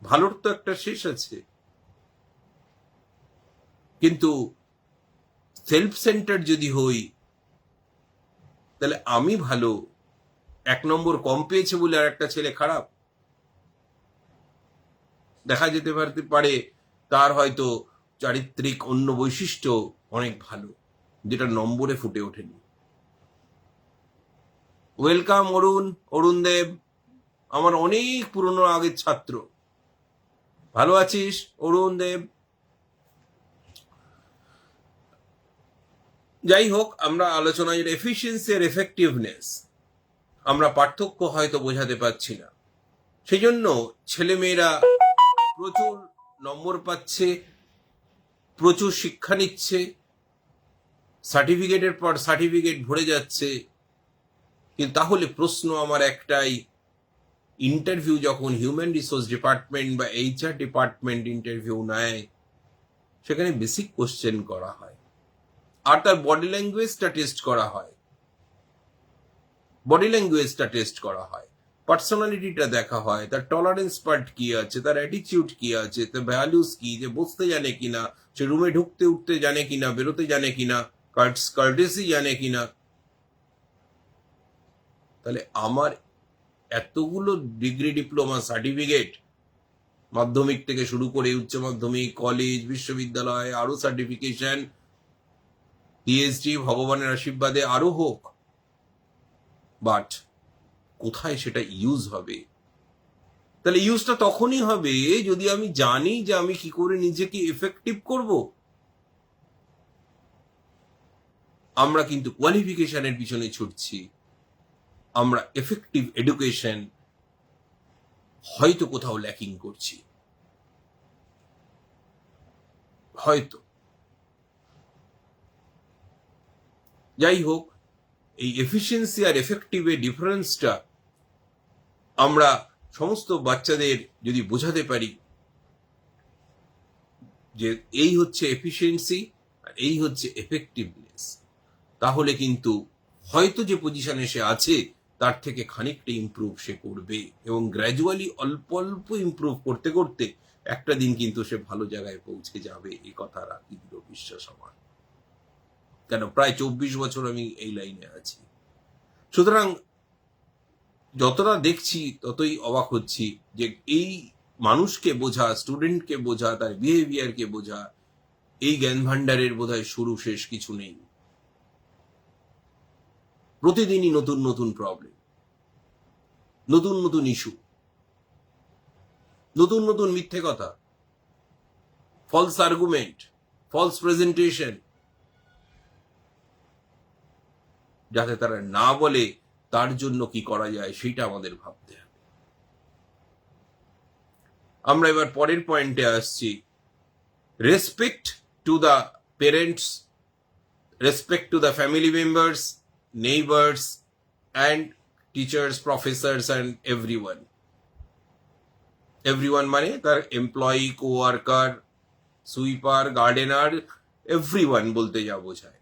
Speaker 1: ভালোর তো একটা শেষ আছে, কিন্তু সেলফ সেন্টার যদি হই তাহলে আমি ভালো, 1 নম্বর কম পেয়েছে বলে আর একটা ছেলে খারাপ। দেখা যেতে পারে তার হয়তো চারিত্রিক অন্য বৈশিষ্ট্য অনেক ভালো, যেটা নম্বরে ফুটে ওঠেনি। ওয়েলকাম অরুণ দেব, আমার অনেক পুরনো আগের ছাত্র। ভালো আছিস অরুণ দেব? যাই হোক, আমরা আলোচনায় এফিসিয়েন্সি আর এফেক্টিভনেস আমরা পার্থক্য হয়তো বোঝাতে পারছি না। সেই জন্য ছেলেমেয়েরা প্রচুর নম্বর পাচ্ছে, প্রচুর শিক্ষা নিচ্ছে, সার্টিফিকেটের পর সার্টিফিকেট ভরে যাচ্ছে। কিন্তু তাহলে প্রশ্ন আমার একটাই, ইন্টারভিউ যখন হিউম্যান রিসোর্স ডিপার্টমেন্ট বা HR ডিপার্টমেন্ট ইন্টারভিউ নেয়, সেখানে বেসিক কোশ্চেন করা হয় আর তার বডি ল্যাঙ্গুয়েজটা টেস্ট করা হয়, পার্সোনালিটিটা দেখা হয়, তার টলারেন্স পার্ট কি আছে, তার অ্যাটিটিউড কি আছে, তার ভ্যালুস কি, যে বসতে জানে কিনা, সে রুমে ঢুকতে উঠতে জানে কিনা, বেরোতে জানে কিনা, কার্টেসি জানে কিনা। তাহলে আমার এতগুলো ডিগ্রি, ডিপ্লোমা, সার্টিফিকেট, মাধ্যমিক থেকে শুরু করে উচ্চ মাধ্যমিক, কলেজ, বিশ্ববিদ্যালয়, আরো সার্টিফিকেশন, PhD ভগবানের আশীর্বাদে আরো হোক, বাট কোথায় সেটা ইউজ হবে? তাহলে ইউজটা তখনই হবে যদি আমি জানি যে আমি কি করে নিজেকে এফেক্টিভ করব। আমরা কিন্তু কোয়ালিফিকেশনের পিছনে ছুটছি, আমরা এফেক্টিভ এডুকেশন হয়তো কোথাও ল্যাকিং করছি, হয়তো। যাই হোক, এই এফিসিয়েন্সি আর এফেক্টিভের ডিফারেন্সটা আমরা সমস্ত বাচ্চাদের যদি বোঝাতে পারি যে এই হচ্ছে এফিসিয়েন্সি আর এই হচ্ছে এফেক্টিভনেস, তাহলে কিন্তু হয়তো যে পজিশনে সে আছে তার থেকে খানিকটা ইমপ্রুভ সে করবে, এবং গ্র্যাজুয়ালি অল্প অল্প ইমপ্রুভ করতে করতে একটা দিন কিন্তু সে ভালো জায়গায় পৌঁছে যাবে। এই কথা রাখি দৃঢ় বিশ্বাস আমার, কেন প্রায় 24 বছর আমি এই লাইনে আছি। সুতরাং যতটা দেখছি ততই অবাক হচ্ছি যে এই মানুষকে বোঝা, স্টুডেন্টকে বোঝা, তার বিহেভিয়ারকে বোঝা, এই জ্ঞান ভান্ডারের বোধহয় শুরু শেষ কিছু নেই। প্রতিদিনই নতুন নতুন প্রবলেম, নতুন নতুন ইস্যু, নতুন নতুন মিথ্যে কথা, ফলস আর্গুমেন্ট, ফলস প্রেজেন্টেশন, যাতে তারা না বলে তার জন্য কি করা যায় সেইটা আমাদের ভাবতে হবে। আমরা এবার পরের পয়েন্টে আসছি, respect to the parents, respect to the family members, neighbours and teachers, Professor's and everyone. Everyone মানে তার এমপ্লয়ি, কোয়ার্কার, সুইপার, গার্ডেনার, এভরিওয়ান বলতে যা বোঝায়।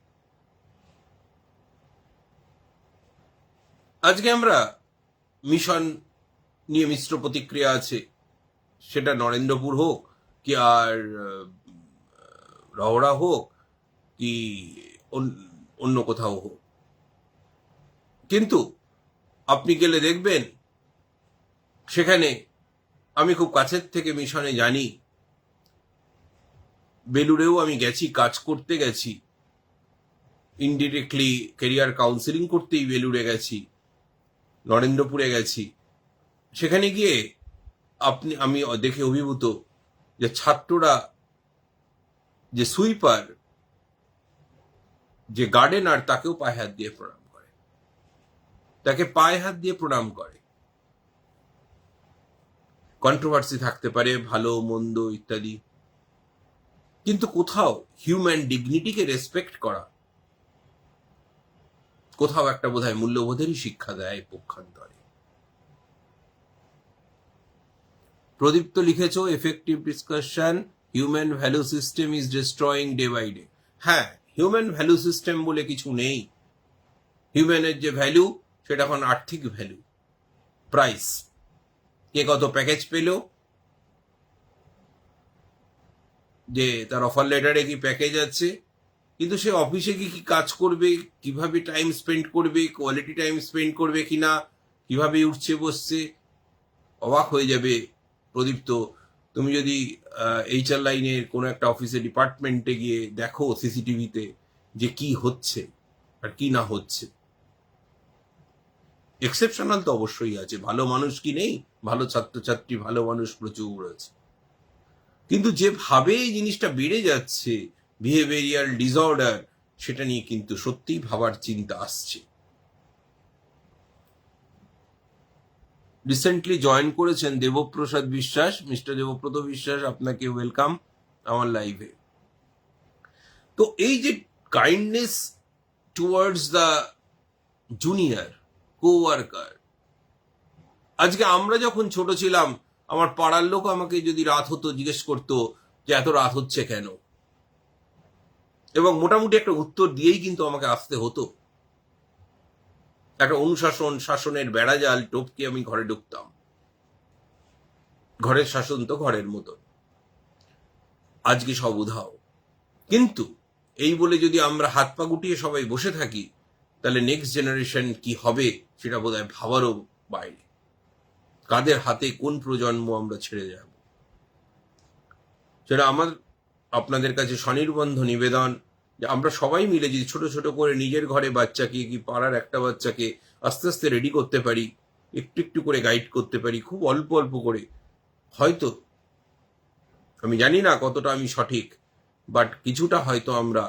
Speaker 1: আজকে আমরা মিশন নিয়ে মিশ্র প্রতিক্রিয়া আছে, সেটা নরেন্দ্রপুর হোক কি আর রওড়া হোক কি অন্য কোথাও হোক, কিন্তু আপনি গেলে দেখবেন সেখানে, আমি খুব কাছের থেকে মিশনে জানি, বেলুড়েও আমি গেছি, কাজ করতে গেছি, ইনডিরেক্টলি ক্যারিয়ার কাউন্সিলিং করতেই বেলুড়ে গেছি। নরেন্দ্রপুরে গেছি, সেখানে গিয়ে আমি দেখে অভিভূত যে ছাত্ররা, যে সুইপার, যে গার্ডেনার, তাকেও পায়ে হাত দিয়ে প্রণাম করে, তাকে পায়ে হাত দিয়ে প্রণাম করে। কন্ট্রোভার্সি থাকতে পারে, ভালো মন্দ ইত্যাদি, কিন্তু কোথাও হিউম্যান ডিগনিটিকে রেসপেক্ট করা কোথাও একটা বোধহয় মূল্যবোধেরই শিক্ষা দেয় পক্ষান্তরে। প্রদীপ্ত লিখেছ, effective discussion, human value system is destroying day by day. হ্যাঁ, হিউম্যান ভ্যালু সিস্টেম বলে কিছু নেই। হিউম্যানের যে ভ্যালু, সেটা এখন আর্থিক ভ্যালু, প্রাইস, কে কত প্যাকেজ পেল, যে তার অফার লেটারে কি প্যাকেজ আছে, কিন্তু সে অফিসে কি কি কাজ করবে, কিভাবে টাইম স্পেন্ড করবে, কোয়ালিটি টাইম স্পেন্ড করবে কিনা, কিভাবে উঠছে বসছে, অবাক হয়ে যাবে প্রদীপ্ত। তুমি যদি HR লাইনের কোনো একটা অফিসে ডিপার্টমেন্টে গিয়ে দেখো সিসিটিভিতে যে কি হচ্ছে আর কি না হচ্ছে। এক্সেপশনাল তো অবশ্যই আছে, ভালো মানুষ কি নেই, ভালো ছাত্রছাত্রী, ভালো মানুষ প্রচুর আছে, কিন্তু যেভাবে এই জিনিসটা বেড়ে যাচ্ছে, বিহেভিয়ারাল ডিসঅর্ডার, সেটা নিয়ে কিন্তু সত্যিই ভাবার চিন্তা আসছে। রিসেন্টলি জয়েন করেছেন দেবপ্রসাদ বিশ্বাস, মিস্টার দেবব্রত বিশ্বাস, আপনাকে ওয়েলকাম আমার লাইভে। তো এই যে কাইন্ডনেস টুয়ার্ডস দ্য জুনিয়র কোওয়ার্কার, আজকে আমরা যখন ছোট ছিলাম, আমার পাড়ার লোক আমাকে যদি রাত হতো জিজ্ঞেস করতো যে এত রাত হচ্ছে কেন, এবং মোটামুটি একটা উত্তর দিয়েই কিন্তু আমাকে আসতে হতো। একটা অনুশাসন, শাসনের বেড়াজাল টপকে আমি ঘরে ঢুকতাম। ঘরের শাসন তো ঘরের মতন, আজকে সব উধাও। কিন্তু এই বলে যদি আমরা হাত পা গুটিয়ে সবাই বসে থাকি, তাহলে নেক্সট জেনারেশন কি হবে সেটা বোধহয় ভাবারও বাইরে। কাদের হাতে কোন প্রজন্ম আমরা ছেড়ে যাব, সেটা আমার আপনাদের কাছে স্বনির্বন্ধ নিবেদন যে আমরা সবাই মিলে যদি ছোট ছোট করে নিজের ঘরে বাচ্চাকে, কি পাড়ার একটা বাচ্চাকে আস্তে আস্তে রেডি করতে পারি, একটু একটু করে গাইড করতে পারি, খুব অল্প অল্প করে, হয়তো, আমি জানি না কতটা আমি সঠিক, বাট কিছুটা হয়তো আমরা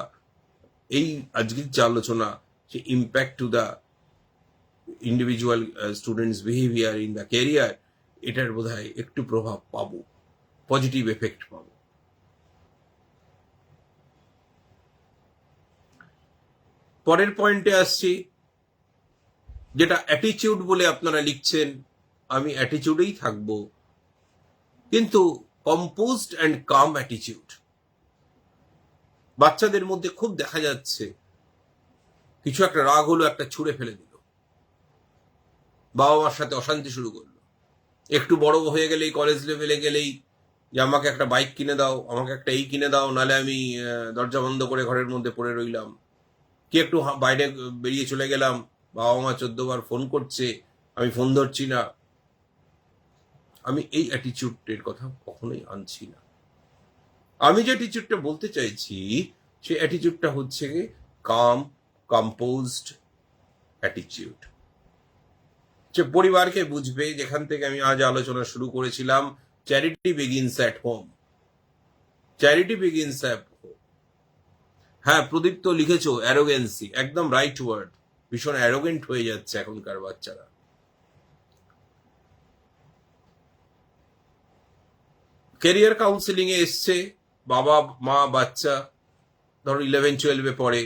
Speaker 1: এই আজকের যে আলোচনা, সে impact to the individual students behaviour in the career, এটার বোধহয় একটু প্রভাব পাবো, পজিটিভ এফেক্ট পাবো। পরের পয়েন্টে আসছি, যেটা অ্যাটিটিউড বলে আপনারা লিখছেন, আমি অ্যাটিটিউডেই থাকবো, কিন্তু কম্পোজড অ্যান্ড কাম অ্যাটিটিউড বাচ্চাদের মধ্যে খুব দেখা যাচ্ছে। কিছু একটা রাগ হলো, একটা ছুঁড়ে ফেলে দিল, বাবা মার সাথে অশান্তি শুরু করলো। একটু বড় হয়ে গেলেই, কলেজ লেভেলে গেলেই, যে আমাকে একটা বাইক কিনে দাও, আমাকে একটা এই কিনে দাও, নালে আমি দরজা বন্ধ করে ঘরের মধ্যে পড়ে রইলাম। কি একটু বাইরে বেরিয়ে চলে গেলাম, বাবা মা 14 বার ফোন করছে, আমি ফোন ধরছি না। আমি এই অ্যাটিটিউডের কথা কখনোই আনছি না। আমি যে অ্যাটিটিউডটা বলতে চাইছি, সেই অ্যাটিটিউডটা হচ্ছে কাম, কম্পোজড অ্যাটিটিউড। যে পরিবারকে বুঝবে, যেখান থেকে আমি আজ আলোচনা শুরু করেছিলাম, charity begins at home, charity begins at home. হ্যাঁ, প্রদীপ্ত লিখেছো অ্যারোগেন্সি, একদম রাইট ওয়ার্ড। ভীষণ অ্যারোগেন্ট হয়ে যাচ্ছে এখনকার বাচ্চারা। ক্যারিয়ার কাউন্সিলিং এ এসছে বাবা মা বাচ্চা, ধরো 11-12 পড়ে,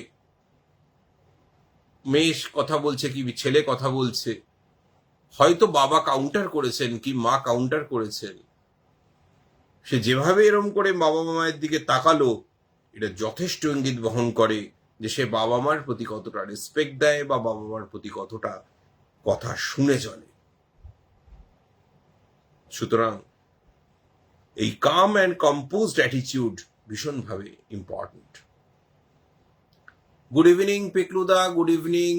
Speaker 1: মেয়ে কথা বলছে কি ছেলে কথা বলছে, হয়তো বাবা কাউন্টার করেছেন কি মা কাউন্টার করেছেন, সে যেভাবে এরম করে বাবা মায়ের দিকে তাকালো, এটা যথেষ্ট ইঙ্গিত বহন করে যে সে বাবা মার প্রতি কতটা রেসপেক্ট দেয় বা বাবা মার প্রতি কতটা কথা শুনে চলে। সুতরাং এই কাম অ্যান্ড কম্পোজড অ্যাটিটিউড ভীষণভাবে ইম্পর্টেন্ট। গুড ইভিনিং পিকলুদা, গুড ইভিনিং,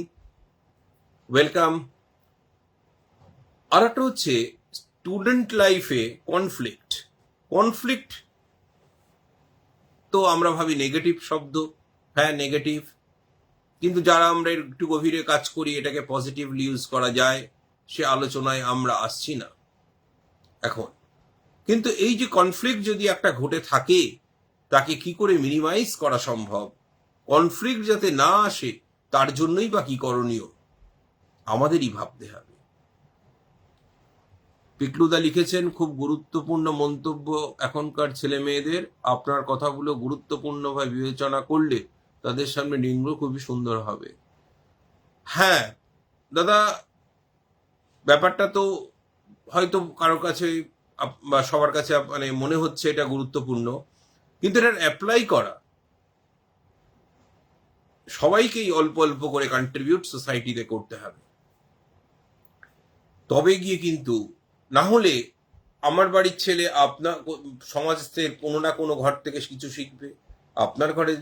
Speaker 1: ওয়েলকাম। আর একটা হচ্ছে স্টুডেন্ট লাইফে কনফ্লিক্ট। কনফ্লিক্ট তো আমরা ভাবি নেগেটিভ শব্দ, হ্যাঁ নেগেটিভ, কিন্তু যারা আমরা একটু গভীরে কাজ করি, এটাকে পজিটিভলি ইউজ করা যায়। সে আলোচনায় আমরা আসছি না এখন। কিন্তু এই যে কনফ্লিক্ট যদি একটা ঘটে থাকে, তাকে কি করে মিনিমাইজ করা সম্ভব, কনফ্লিক্ট যাতে না আসে তার জন্যই বা কি করণীয়, আমাদেরই ভাবতে হবে। পিকলুদা লিখেছেন, খুব গুরুত্বপূর্ণ মন্তব্য এখনকার ছেলে মেয়েদের, আপনার কথাগুলো গুরুত্বপূর্ণভাবে বিবেচনা করলে তাদের সামনে নিম্ন খুবই সুন্দর হবে। হ্যাঁ দাদা, ব্যাপারটা তো হয়তো কারো কাছে বা সবার কাছে মানে মনে হচ্ছে এটা গুরুত্বপূর্ণ, কিন্তু এটা অ্যাপ্লাই করা সবাইকেই অল্প অল্প করে কন্ট্রিবিউট সোসাইটিতে করতে হবে, তবে গিয়ে কিন্তু না হলে আমার বাড়ির ছেলে আপনার সমাজের কোনো না কোনো ঘর থেকে কিছু শিখবে, আপনার ঘরে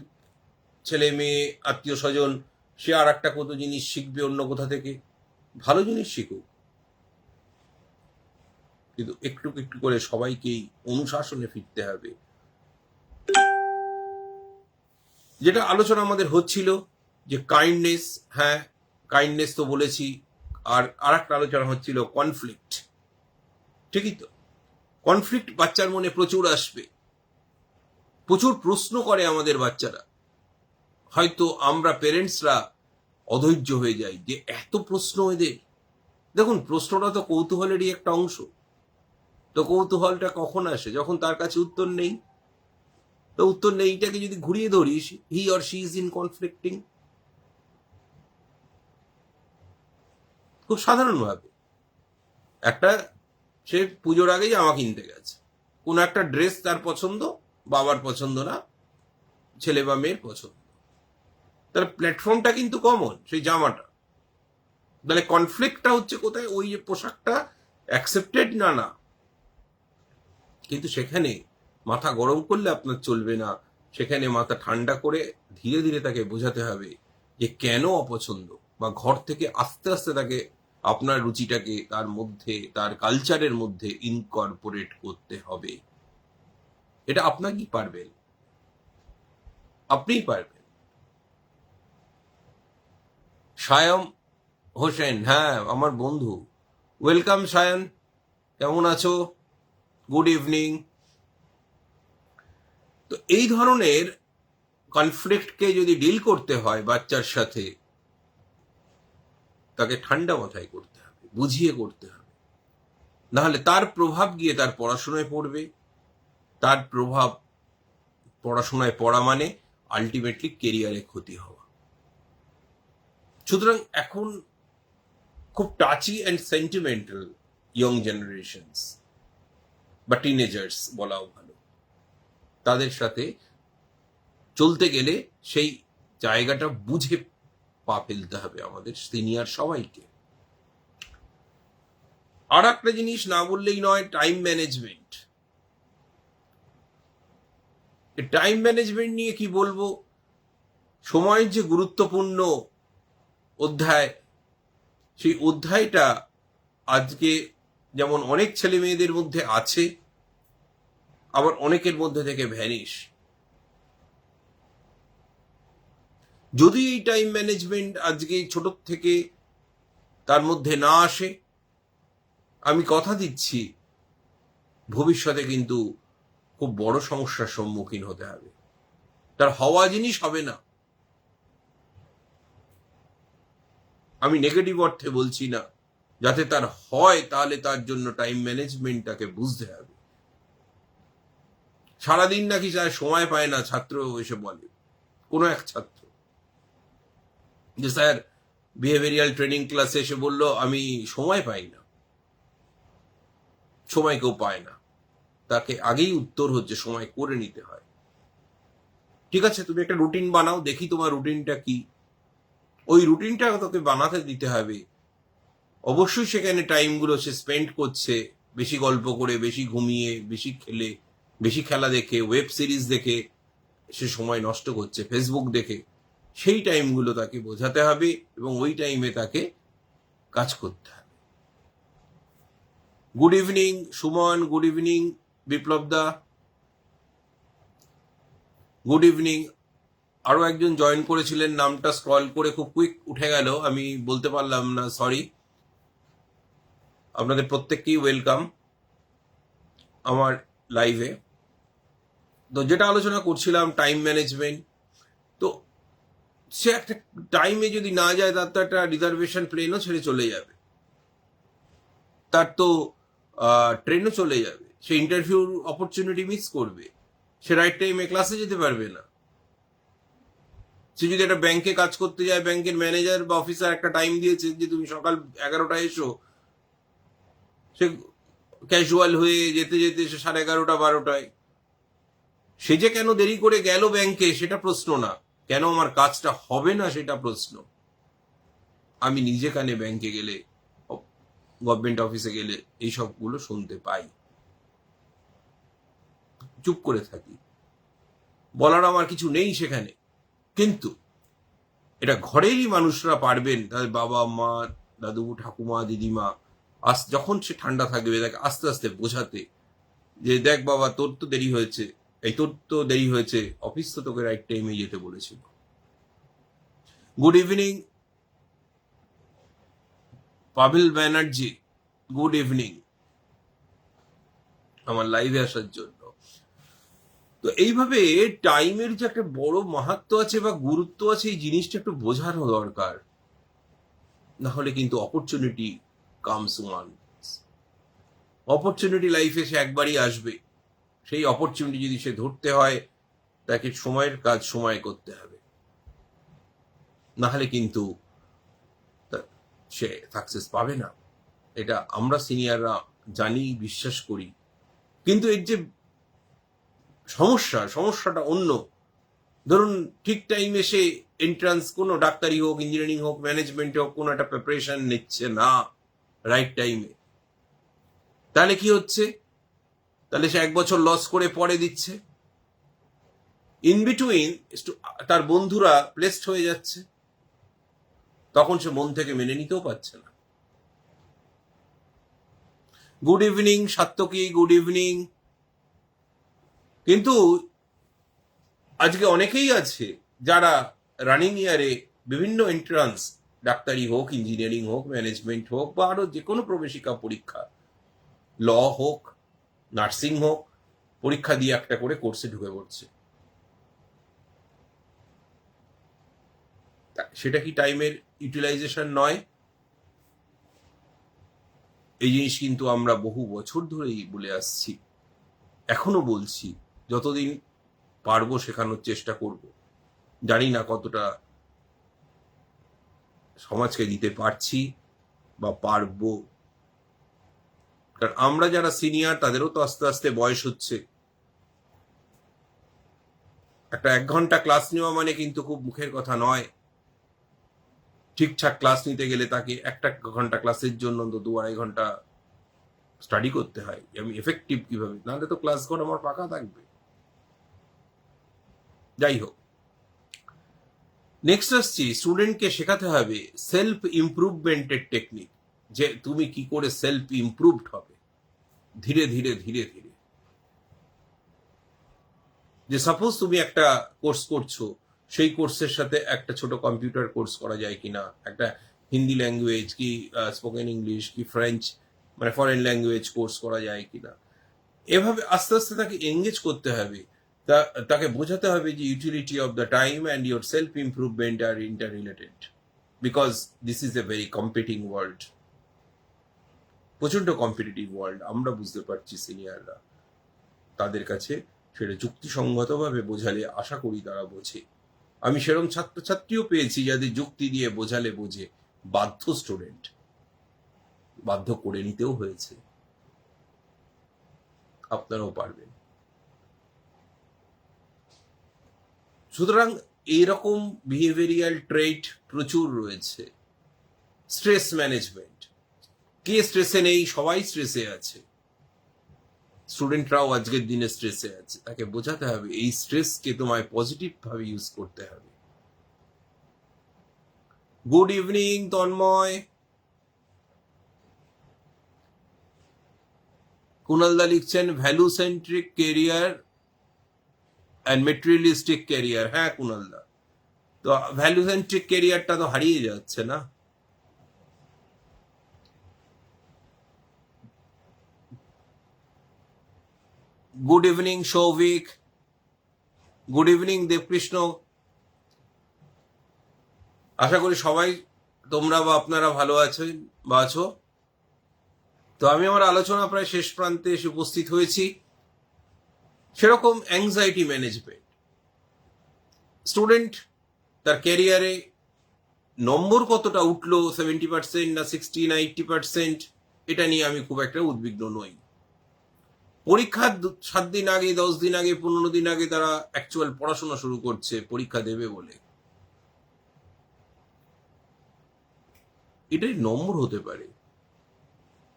Speaker 1: ছেলে মেয়ে আত্মীয় স্বজন সে আর একটা কত জিনিস শিখবে অন্য কোথা থেকে। ভালো জিনিস শিখুক, কিন্তু একটু একটু করে সবাইকেই অনুশাসনে ফিরতে হবে। যেটা আলোচনা আমাদের হচ্ছিল যে কাইন্ডনেস, হ্যাঁ কাইন্ডনেস তো বলেছি, আর একটা আলোচনা হচ্ছিল কনফ্লিক্ট। ঠিকই তো, কনফ্লিক্ট বাচ্চার মনে প্রচুর আসবে, প্রচুর প্রশ্ন করে আমাদের বাচ্চারা, হয়তো আমরা পেরেন্টসরা অধৈর্য হয়ে যাই যে এত প্রশ্ন এদের। দেখুন, প্রশ্নটা তো কৌতূহলেরই একটা অংশ, তো কৌতূহলটা কখন আসে? যখন তার কাছে উত্তর নেই। তো উত্তর নেইটাকে যদি ঘুরিয়ে ধরিস, he or she is in conflicting. খুব সাধারণভাবে একটা, সে পুজোর আগেই জামা কিনতে গেছে, কোন একটা ড্রেস তার পছন্দ, বাবার পছন্দ না, ছেলে বা মেয়ের পছন্দ, তাহলে প্ল্যাটফর্মটা কিন্তু কমন, সেই জামাটা। তাহলে কনফ্লিক্টটা হচ্ছে কোথায়? ওই যে পোশাকটা অ্যাকসেপ্টেড না না, কিন্তু সেখানে মাথা গরম করলে আপনার চলবে না, সেখানে মাথা ঠান্ডা করে ধীরে ধীরে তাকে বোঝাতে হবে যে কেন অপছন্দ, বা ঘর থেকে আস্তে আস্তে তাকে আপনার রুচিটাকে তার মধ্যে, তার কালচারের মধ্যে ইনকর্পোরেট করতে হবে। এটা আপনাকেই পারবেন, আপনিই পারবেন। সায়ম হোসেন, হ্যাঁ আমার বন্ধু, ওয়েলকাম সায়ন, কেমন আছো? Good evening. তো এই ধরনের কনফ্লিক্টকে যদি ডিল করতে হয় বাচ্চার সাথে, তাকে ঠান্ডা মাথায় করতে হবে, বুঝিয়ে করতে হবে, নাহলে তার প্রভাব গিয়ে তার পড়াশোনায় পড়বে, তার প্রভাব পড়াশোনায় পড়া মানে আলটিমেটলি কেরিয়ারে ক্ষতি হওয়া। সুতরাং এখন খুব touchy and sentimental young generations বা টিনেজার্স বলাও ভালো, তাদের সাথে চলতে গেলে সেই জায়গাটা বুঝে পা ফেলতে হবে আমাদের সিনিয়র সবাইকে। আর একটা জিনিস না বললেই নয়, টাইম ম্যানেজমেন্ট। টাইম ম্যানেজমেন্ট নিয়ে কি বলবো, সময়ের যে গুরুত্বপূর্ণ অধ্যায়, সেই অধ্যায়টা আজকে যেমন অনেক ছেলে মেয়েদের মধ্যে আছে, আবার অনেকের মধ্যে থেকে ভ্যানিশ। যদি এই টাইম ম্যানেজমেন্ট আজকে ছোট থেকে তার মধ্যে না আসে, আমি কথা দিচ্ছি ভবিষ্যতে কিন্তু খুব বড় সমস্যার সম্মুখীন হতে হবে। তার হওয়া জিনিস হবে না, আমি নেগেটিভ অর্থে বলছি না, যাতে তার হয় তাহলে তার জন্য টাইম ম্যানেজমেন্টটাকে বুঝতে হবে। সারাদিন নাকি স্যার সময় পায় না, ছাত্র এসে বলে, কোনো এক ছাত্র যে স্যার বিহেভিয়ারাল ট্রেনিং ক্লাসে এসে বলল আমি সময় পাই না। সময় কেউ পায় না, তাকে আগেই উত্তর হচ্ছে সময় করে নিতে হয়। ঠিক আছে, তুমি একটা রুটিন বানাও, দেখি তোমার রুটিনটা কি, ওই রুটিনটা তোকে বানাতে দিতে হবে। অবশ্যই সেখানে টাইমগুলো সে স্পেন্ড করছে বেশি গল্প করে, বেশি ঘুমিয়ে, বেশি খেলে, বেশি খেলা দেখে, ওয়েব সিরিজ দেখে সে সময় নষ্ট করছে, ফেসবুক দেখে, সেই টাইমগুলো তাকে বোঝাতে হবে এবং ওই টাইমে তাকে কাজ করতে হবে। Good evening Suman, good evening Biplab da, good evening. আরো একজন জয়েন করেছিলেন, নামটা স্ক্রল করে খুব কুইক উঠে গেল, আমি বলতে পারলাম না, সরি। আপনাদের প্রত্যেককেই ওয়েলকাম আমার লাইভে। তো যেটা আলোচনা করছিলাম টাইম ম্যানেজমেন্ট, তো সে একটা টাইমে যদি না যায় তার তো একটা রিজার্ভেশন প্লেনও ছেড়ে চলে যাবে, তার তো ট্রেনও চলে যাবে, সে ইন্টারভিউর অপরচুনিটি মিস করবে, সে রাইট টাইমে ক্লাসে যেতে পারবে না। সে যদি একটা ব্যাংকে কাজ করতে যায়, ব্যাংকের ম্যানেজার বা অফিসার একটা টাইম দিয়েছে যে তুমি সকাল 11টায় এসো, সে ক্যাজুয়াল হয়ে যেতে যেতে সে 11:30 12টায়, সে যে কেন দেরি করে গেল ব্যাংকে সেটা প্রশ্ন না, কেন আমার কাজটা হবে না সেটা প্রশ্ন। আমি নিজে কানে ব্যাংকে গেলে, গভর্নমেন্ট অফিসে গেলে এই সবগুলো শুনতে পাই, চুপ করে থাকি, বলার আমার কিছু নেই সেখানে। কিন্তু এটা ঘরেরই মানুষরা পারবেন, তাদের বাবা মা, দাদু ঠাকুমা দিদিমা, যখন সে ঠান্ডা থাকবে তাকে আস্তে আস্তে বোঝাতে যে দেখ বাবা তোর তো দেরি হয়েছে, তোর তো দেরি হয়েছে, অফিস তো তোকে রাইট টাইমে যেতে বলেছিল। Good evening Pavel Banerjee, good evening আমার লাইভে আসার জন্য। তো এইভাবে টাইমের যে একটা বড় মাহাত্ম আছে বা গুরুত্ব আছে, এই জিনিসটা একটু বোঝানো দরকার, না হলে কিন্তু অপরচুনিটি কামস ওয়ান্স। অপরচুনিটি লাইফে সে একবারই আসবে, সেই অপরচুনিটি যদি সে ধরতে হয় তাকে সময়ের কাজ সময় করতে হবে, না হলে কিন্তু সে সাকসেস পাবে না। এটা আমরা সিনিয়ররা জানি, বিশ্বাস করি। কিন্তু এর যে সমস্যাটা অন্য। ধরুন ঠিক টাইমে সে এন্ট্রান্স, কোনো ডাক্তারি হোক, ইঞ্জিনিয়ারিং হোক, ম্যানেজমেন্ট হোক, কোনো একটা প্রিপারেশন নিচ্ছে না রাইট টাইমে, তাহলে কি হচ্ছে? তাহলে সে 1 বছর লস করে পরে দিচ্ছে। ইন বিটুইন তার বন্ধুরা প্লেসড হয়ে যাচ্ছে, তখন সে মন থেকে মেনে নিতেও পারছে না। Good evening Satyaki, good evening. কিন্তু আজকে অনেকেই আছে যারা রানিং ইয়ারে বিভিন্ন এন্ট্রান্স, ডাক্তারি হোক, ইঞ্জিনিয়ারিং হোক, ম্যানেজমেন্ট হোক, বা আরো যে কোনো প্রবেশিকা পরীক্ষা, ল হোক, নার্সিং হোক, পরীক্ষা দিয়ে একটা করে কোর্সে ঢুকে পড়ছে। সেটা কি টাইমের ইউটিলাইজেশন নয়? এই জিনিস কিন্তু আমরা বহু বছর ধরেই বলে আসছি, এখনো বলছি, যতদিন পারবো শেখানোর চেষ্টা করব। জানি না কতটা সমাজকে দিতে পারছি বা পারবো, কারণ আমরা যারা সিনিয়র তাদেরও তো আস্তে আস্তে বয়স হচ্ছে। একটা 1 ঘন্টা ক্লাস নেওয়া মানে কিন্তু খুব মুখের কথা নয়। ঠিকঠাক ক্লাস নিতে গেলে তাকে 1 ঘন্টা ক্লাসের জন্য তো 2-2.5 ঘন্টা স্টাডি করতে হয়। আমি এফেক্টিভ কিভাবে, নাহলে তো ক্লাস ঘর আমার ফাঁকা থাকবে। যাই হোক, নেক্সট আসছি, স্টুডেন্টকে শেখাতে হবে সেলফ ইমপ্রুভমেন্টের টেকনিক, যে তুমি কি করে সেলফ ইমপ্রুভড হবে ধীরে ধীরে ধীরে ধীরে। যে সাপোজ তুমি একটা কোর্স করছো, সেই কোর্সের সাথে একটা ছোট কম্পিউটার কোর্স করা যায় কিনা, একটা হিন্দি ল্যাঙ্গুয়েজ কি স্পোকেন ইংলিশ কি ফ্রেঞ্চ, মানে ফরেন ল্যাঙ্গুয়েজ কোর্স করা যায় কিনা, এভাবে আস্তে আস্তে তাকে এঙ্গেজ করতে হবে। তাকে বোঝাতে হবে যে utility of the time and your self improvement are interrelated, because this is a very competing world, প্রচন্ড কম্পিটিটিভ ওয়ার্ল্ড। আমরা বুঝতে পারছি সিনিয়ররা, তাদের কাছে সেটা যুক্তিসঙ্গতভাবে বোঝালে আশা করি তারা বোঝে। আমি সেরকম ছাত্রছাত্রীও পেয়েছি যাদের যুক্তি দিয়ে বোঝালে বোঝে, বাধ্য স্টুডেন্ট, বাধ্য করে নিতেও হয়েছে। আপনারাও পারবেন। সুতরাং এইরকম বিহেভিয়ারিয়াল ট্রেট প্রচুর রয়েছে। স্ট্রেস ম্যানেজমেন্ট, কে স্ট্রেসে নেই? সবাই স্ট্রেসে আছে, স্টুডেন্টরাও আজকের দিনে স্ট্রেসে আছে। তাকে বোঝাতে হবে এই স্ট্রেসকে তোমায় পজিটিভ ভাবে ইউজ করতে হবে। Good evening Tanmoy. কুণালদা লিখছেন value centric career and materialistic career. হ্যাঁ কুণালদা, তো ভ্যালু সেন্ট্রিক ক্যারিয়ারটা তো হারিয়ে যাচ্ছে না। Good evening Souvik, good evening Debkrishna. আশা করি সবাই তোমরা বা আপনারা ভালো আছেন বা আছো। তো আমি আমার আলোচনা প্রায় শেষ প্রান্তে এসে উপস্থিত হয়েছি। সেরকম অ্যাংজাইটি ম্যানেজমেন্ট, স্টুডেন্ট তার ক্যারিয়ারে নম্বর কতটা উঠলো, 70% না 60 না 80%, এটা নিয়ে আমি খুব একটা উদ্বিগ্ন নই। পরীক্ষার 7 দিন আগে, 10 দিন আগে, 15 দিন আগে তারা অ্যাকচুয়াল পড়াশোনা শুরু করছে পরীক্ষা দেবে বলে। এটাই নম্বর হতে পারে,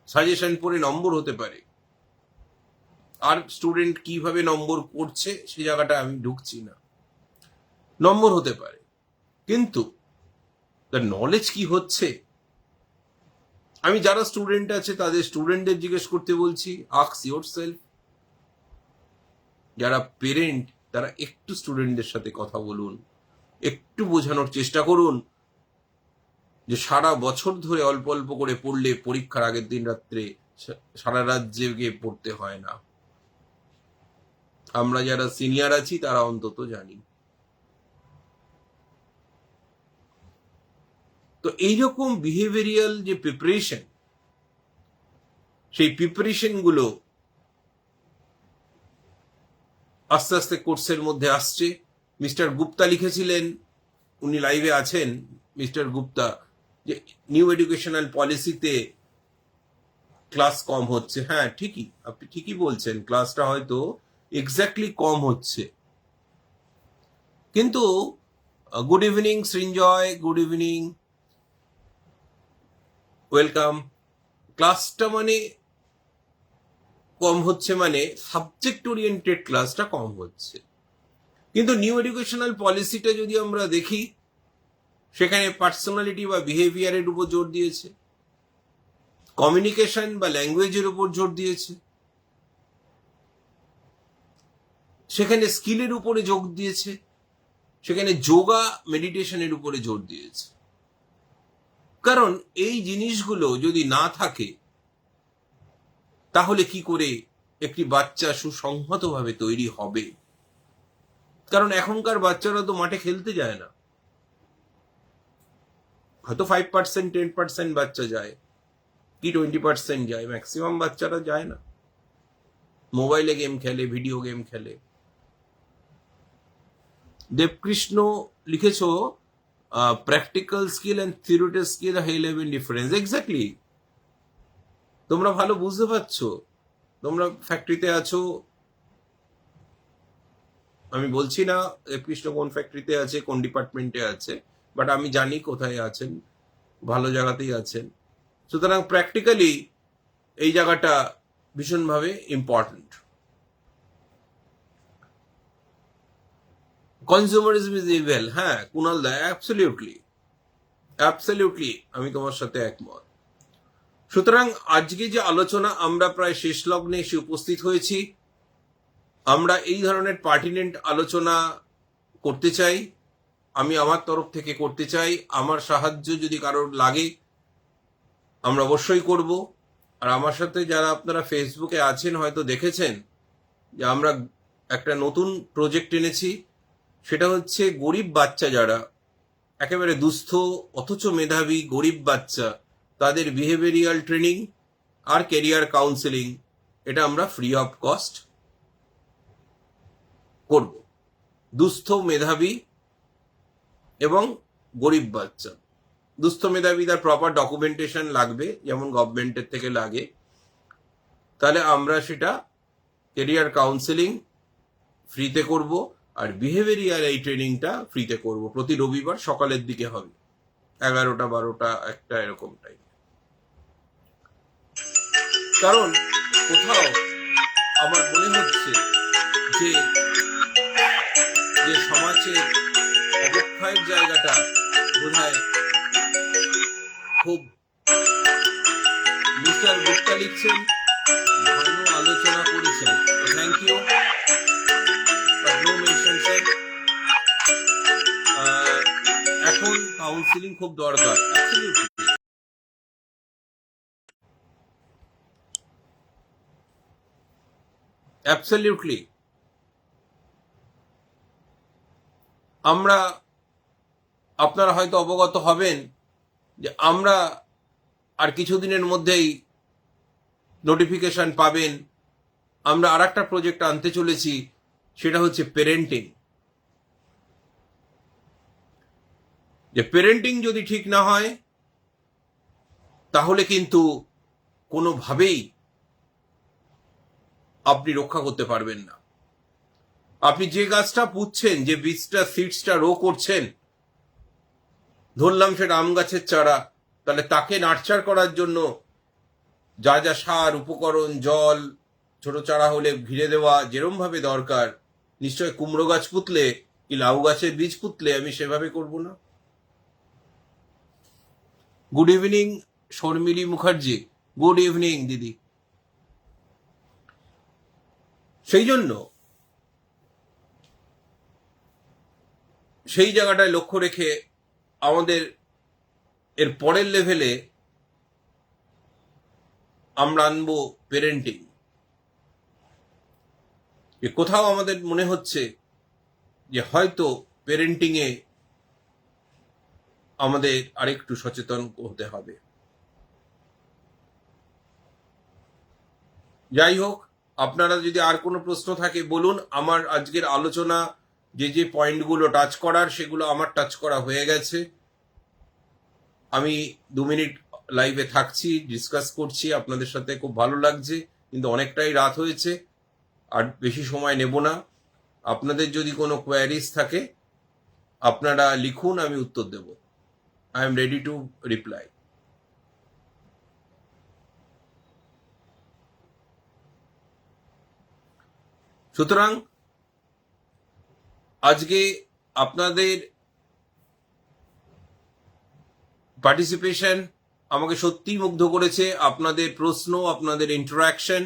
Speaker 1: সাজেশন পড়ে নম্বর হতে পারে। আর স্টুডেন্ট কিভাবে নম্বর করছে সে জায়গাটা আমি ঢুকছি না, নম্বর হতে পারে, কিন্তু তার নলেজ কি হচ্ছে। আমি যারা স্টুডেন্ট আছে তাদের স্টুডেন্টদের জিজ্ঞেস করতে বলছি, আস্ক ইয়োরসেলফ। যারা পেরেন্ট তারা একটু স্টুডেন্টদের সাথে কথা বলুন, একটু বোঝানোর চেষ্টা করুন যে সারা বছর ধরে অল্প অল্প করে পড়লে পরীক্ষার আগের দিন রাত্রে সারা রাত জেগে পড়তে হয় না। আমরা যারা সিনিয়র আছি তারা অন্তত জানি। তো এইরকম বিহেভিয়ারিয়াল যে প্রিপারেশন, সেই প্রিপারেশন গুলো আস্তে আস্তে কোর্সের মধ্যে আসছে। মিস্টার গুপ্তা লিখেছিলেন, উনি লাইভে আছেন, মিস্টার গুপ্তা, যে নিউ এডুকেশনাল পলিসিতে ক্লাস কম হচ্ছে। হ্যাঁ ঠিকই, আপনি ঠিকই বলছেন, ক্লাসটা হয়তো এক্স্যাক্টলি কম হচ্ছে, কিন্তু good evening Srinjoy, good evening, welcome. ক্লাসটা মানে কম হচ্ছে মানে সাবজেক্ট ওরিয়েন্টেড ক্লাসটা কম হচ্ছে, কিন্তু নিউ এডুকেশনাল পলিসিটা যদি আমরা দেখি সেখানে পার্সোনালিটি বা বিহেভিয়ারের উপর জোর দিয়েছে, কমিউনিকেশন বা ল্যাঙ্গুয়েজের উপর জোর দিয়েছে, সেখানে স্কিলের উপরে জোর দিয়েছে, সেখানে যোগা মেডিটেশনের উপরে জোর দিয়েছে। কারণ এই জিনিসগুলো যদি না থাকে তাহলে কি করে একটি বাচ্চা সুসংহতভাবে তৈরি হবে। কারণ এখনকার বাচ্চারা তো মাঠে খেলতে যায় না, হয়তো 5% 10% বাচ্চা যায়, কি 20% যায়, ম্যাক্সিমাম বাচ্চারা যায় না, মোবাইলে গেম খেলে, ভিডিও গেম খেলে। দেবকৃষ্ণ লিখেছ, practical skill and theoretical skill high level difference. Exactly, তোমরা ভালো বুঝতে পারছো, তোমরা ফ্যাক্টরিতে আছো। আমি বলছি না দেবকৃষ্ণ কোন ফ্যাক্টরিতে আছে, কোন ডিপার্টমেন্টে আছে, বাট আমি জানি কোথায় আছেন, ভালো জায়গাতেই আছেন। সুতরাং প্র্যাকটিক্যালি এই জায়গাটা ভীষণভাবে ইম্পর্টেন্ট। কনজিউমারিজম ইজ ইভিল, হ্যাঁ কুণাল দা, অ্যাবসলিউটলি অ্যাবসলিউটলি আমি তোমার সাথে একমত। সুতরাং আজকে যে আলোচনা, আমরা প্রায় শেষ লগ্নে এসে উপস্থিত হয়েছি। আমরা এই ধরনের পার্টিনেন্ট আলোচনা করতে চাই, আমি আমার তরফ থেকে করতে চাই। আমার সাহায্য যদি কারোর লাগে আমরা অবশ্যই করব। আর আমার সাথে যারা আপনারা ফেসবুকে আছেন হয়তো দেখেছেন যে আমরা একটা নতুন প্রজেক্ট এনেছি, সেটা হচ্ছে গরিব বাচ্চা যারা একেবারে দুস্থ অথচ মেধাবী গরিব বাচ্চা, তাদের বিহেভিয়ারিয়াল ট্রেনিং আর ক্যারিয়ার কাউন্সেলিং, এটা আমরা ফ্রি অফ কস্ট করব। দুস্থ মেধাবী এবং গরিব বাচ্চা, দুস্থ মেধাবী তার প্রপার ডকুমেন্টেশন লাগবে যেমন গভর্নমেন্টের থেকে লাগে, তাহলে আমরা সেটা ক্যারিয়ার কাউন্সেলিং ফ্রিতে করব, আর বিহেভিয়ারিয়াল এই ট্রেনিংটা ফ্রিতে করব। প্রতি রবিবার সকালের দিকে হবে, 11টা 12টা 1টা এরকম টাইম। কারণ কোথাও আমার মনে হচ্ছে যে যে সমাজের অবক্ষয়ের জায়গাটা বোধহয় খুব। মিস্টার গুপ্তা লিখছেন, ভালো আলোচনা করেছেন, thank you, but no mention sir. এখন কাউন্সিলিং খুব দরকার, অ্যাবসলিউটলি। অ্যাবসলিউটলি। আপনারা হয়তো অবগত হবেন যে আমরা আর কিছুদিনের মধ্যেই নোটিফিকেশন পাবেন, আমরা আর একটা প্রজেক্ট আনতে চলেছি, সেটা হচ্ছে পেরেন্টিং। যে পেরেন্টিং যদি ঠিক না হয় তাহলে কিন্তু কোনোভাবেই আপনি রক্ষা করতে পারবেন না। আপনি যে গাছটা পুঁতছেন, যে বীজটা সিডসটা রো করছেন, ধরলাম সেটা আম গাছের চারা, তাহলে তাকে নার্চার করার জন্য যা যা সার, উপকরণ, জল, ছোট চারা হলে ঘিরে দেওয়া যেরম ভাবে দরকার, নিশ্চয় কুমড়ো গাছ পুতলে কি লাউ গাছের বীজ পুতলে আমি সেভাবে করব না। Good evening Sharmili Mukherjee, good evening দিদি। সেই জন্য সেই জায়গাটায় লক্ষ্য রেখে আমাদের এর পরের লেভেলে আমরা আনবো পেরেন্টিং। কোথাও আমাদের মনে হচ্ছে যে হয়তো পেরেন্টিং এ আমাদের আরেকটু সচেতন হতে হবে। যাই হোক, আপনারা যদি আর কোনো প্রশ্ন থাকে বলুন। আমার আজকের আলোচনা যে যে পয়েন্টগুলো টাচ করার, সেগুলো আমার টাচ করা হয়ে গেছে। আমি 2 মিনিট লাইভে থাকছি, ডিসকাস করছি আপনাদের সাথে, খুব ভালো লাগছে, কিন্তু অনেকটাই রাত হয়েছে, আর বেশি সময় নেব না। আপনাদের যদি কোনো কোয়ারিজ থাকে আপনারা লিখুন, আমি উত্তর দেব। I am ready to reply. সুতরাং আজকে আপনাদের পার্টিসিপেশন আমাকে সত্যিই মুগ্ধ করেছে। আপনাদের প্রশ্ন, আপনাদের ইন্টারাকশন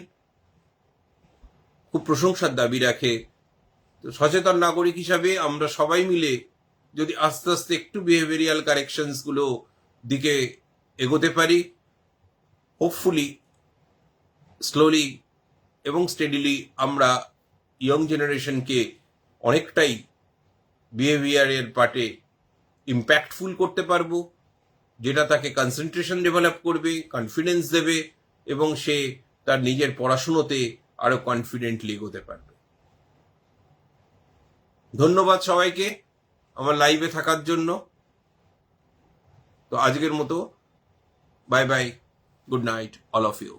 Speaker 1: খুব প্রশংসার দাবি রাখে। তো সচেতন নাগরিক হিসাবে আমরা সবাই মিলে যদি আস্তে আস্তে একটু বিহেভিয়ারাল কারেকশনস গুলো দিকে এগোতে পারি, হোপফুলি স্লোলি এবং স্টেডিলি আমরা ইয়ং জেনারেশনকে অনেকটাই বিহেভিয়ারের পার্টে ইম্প্যাক্টফুল করতে পারবো, যেটা তাকে কনসেন্ট্রেশন ডেভেলপ করবে, কনফিডেন্স দেবে, এবং সে তার নিজের পড়াশুনোতে আরো কনফিডেন্টলি এগোতে পারবে। ধন্যবাদ সবাইকে আমার লাইভে থাকার জন্য। তো আজকের মতো bye bye, good night all of you.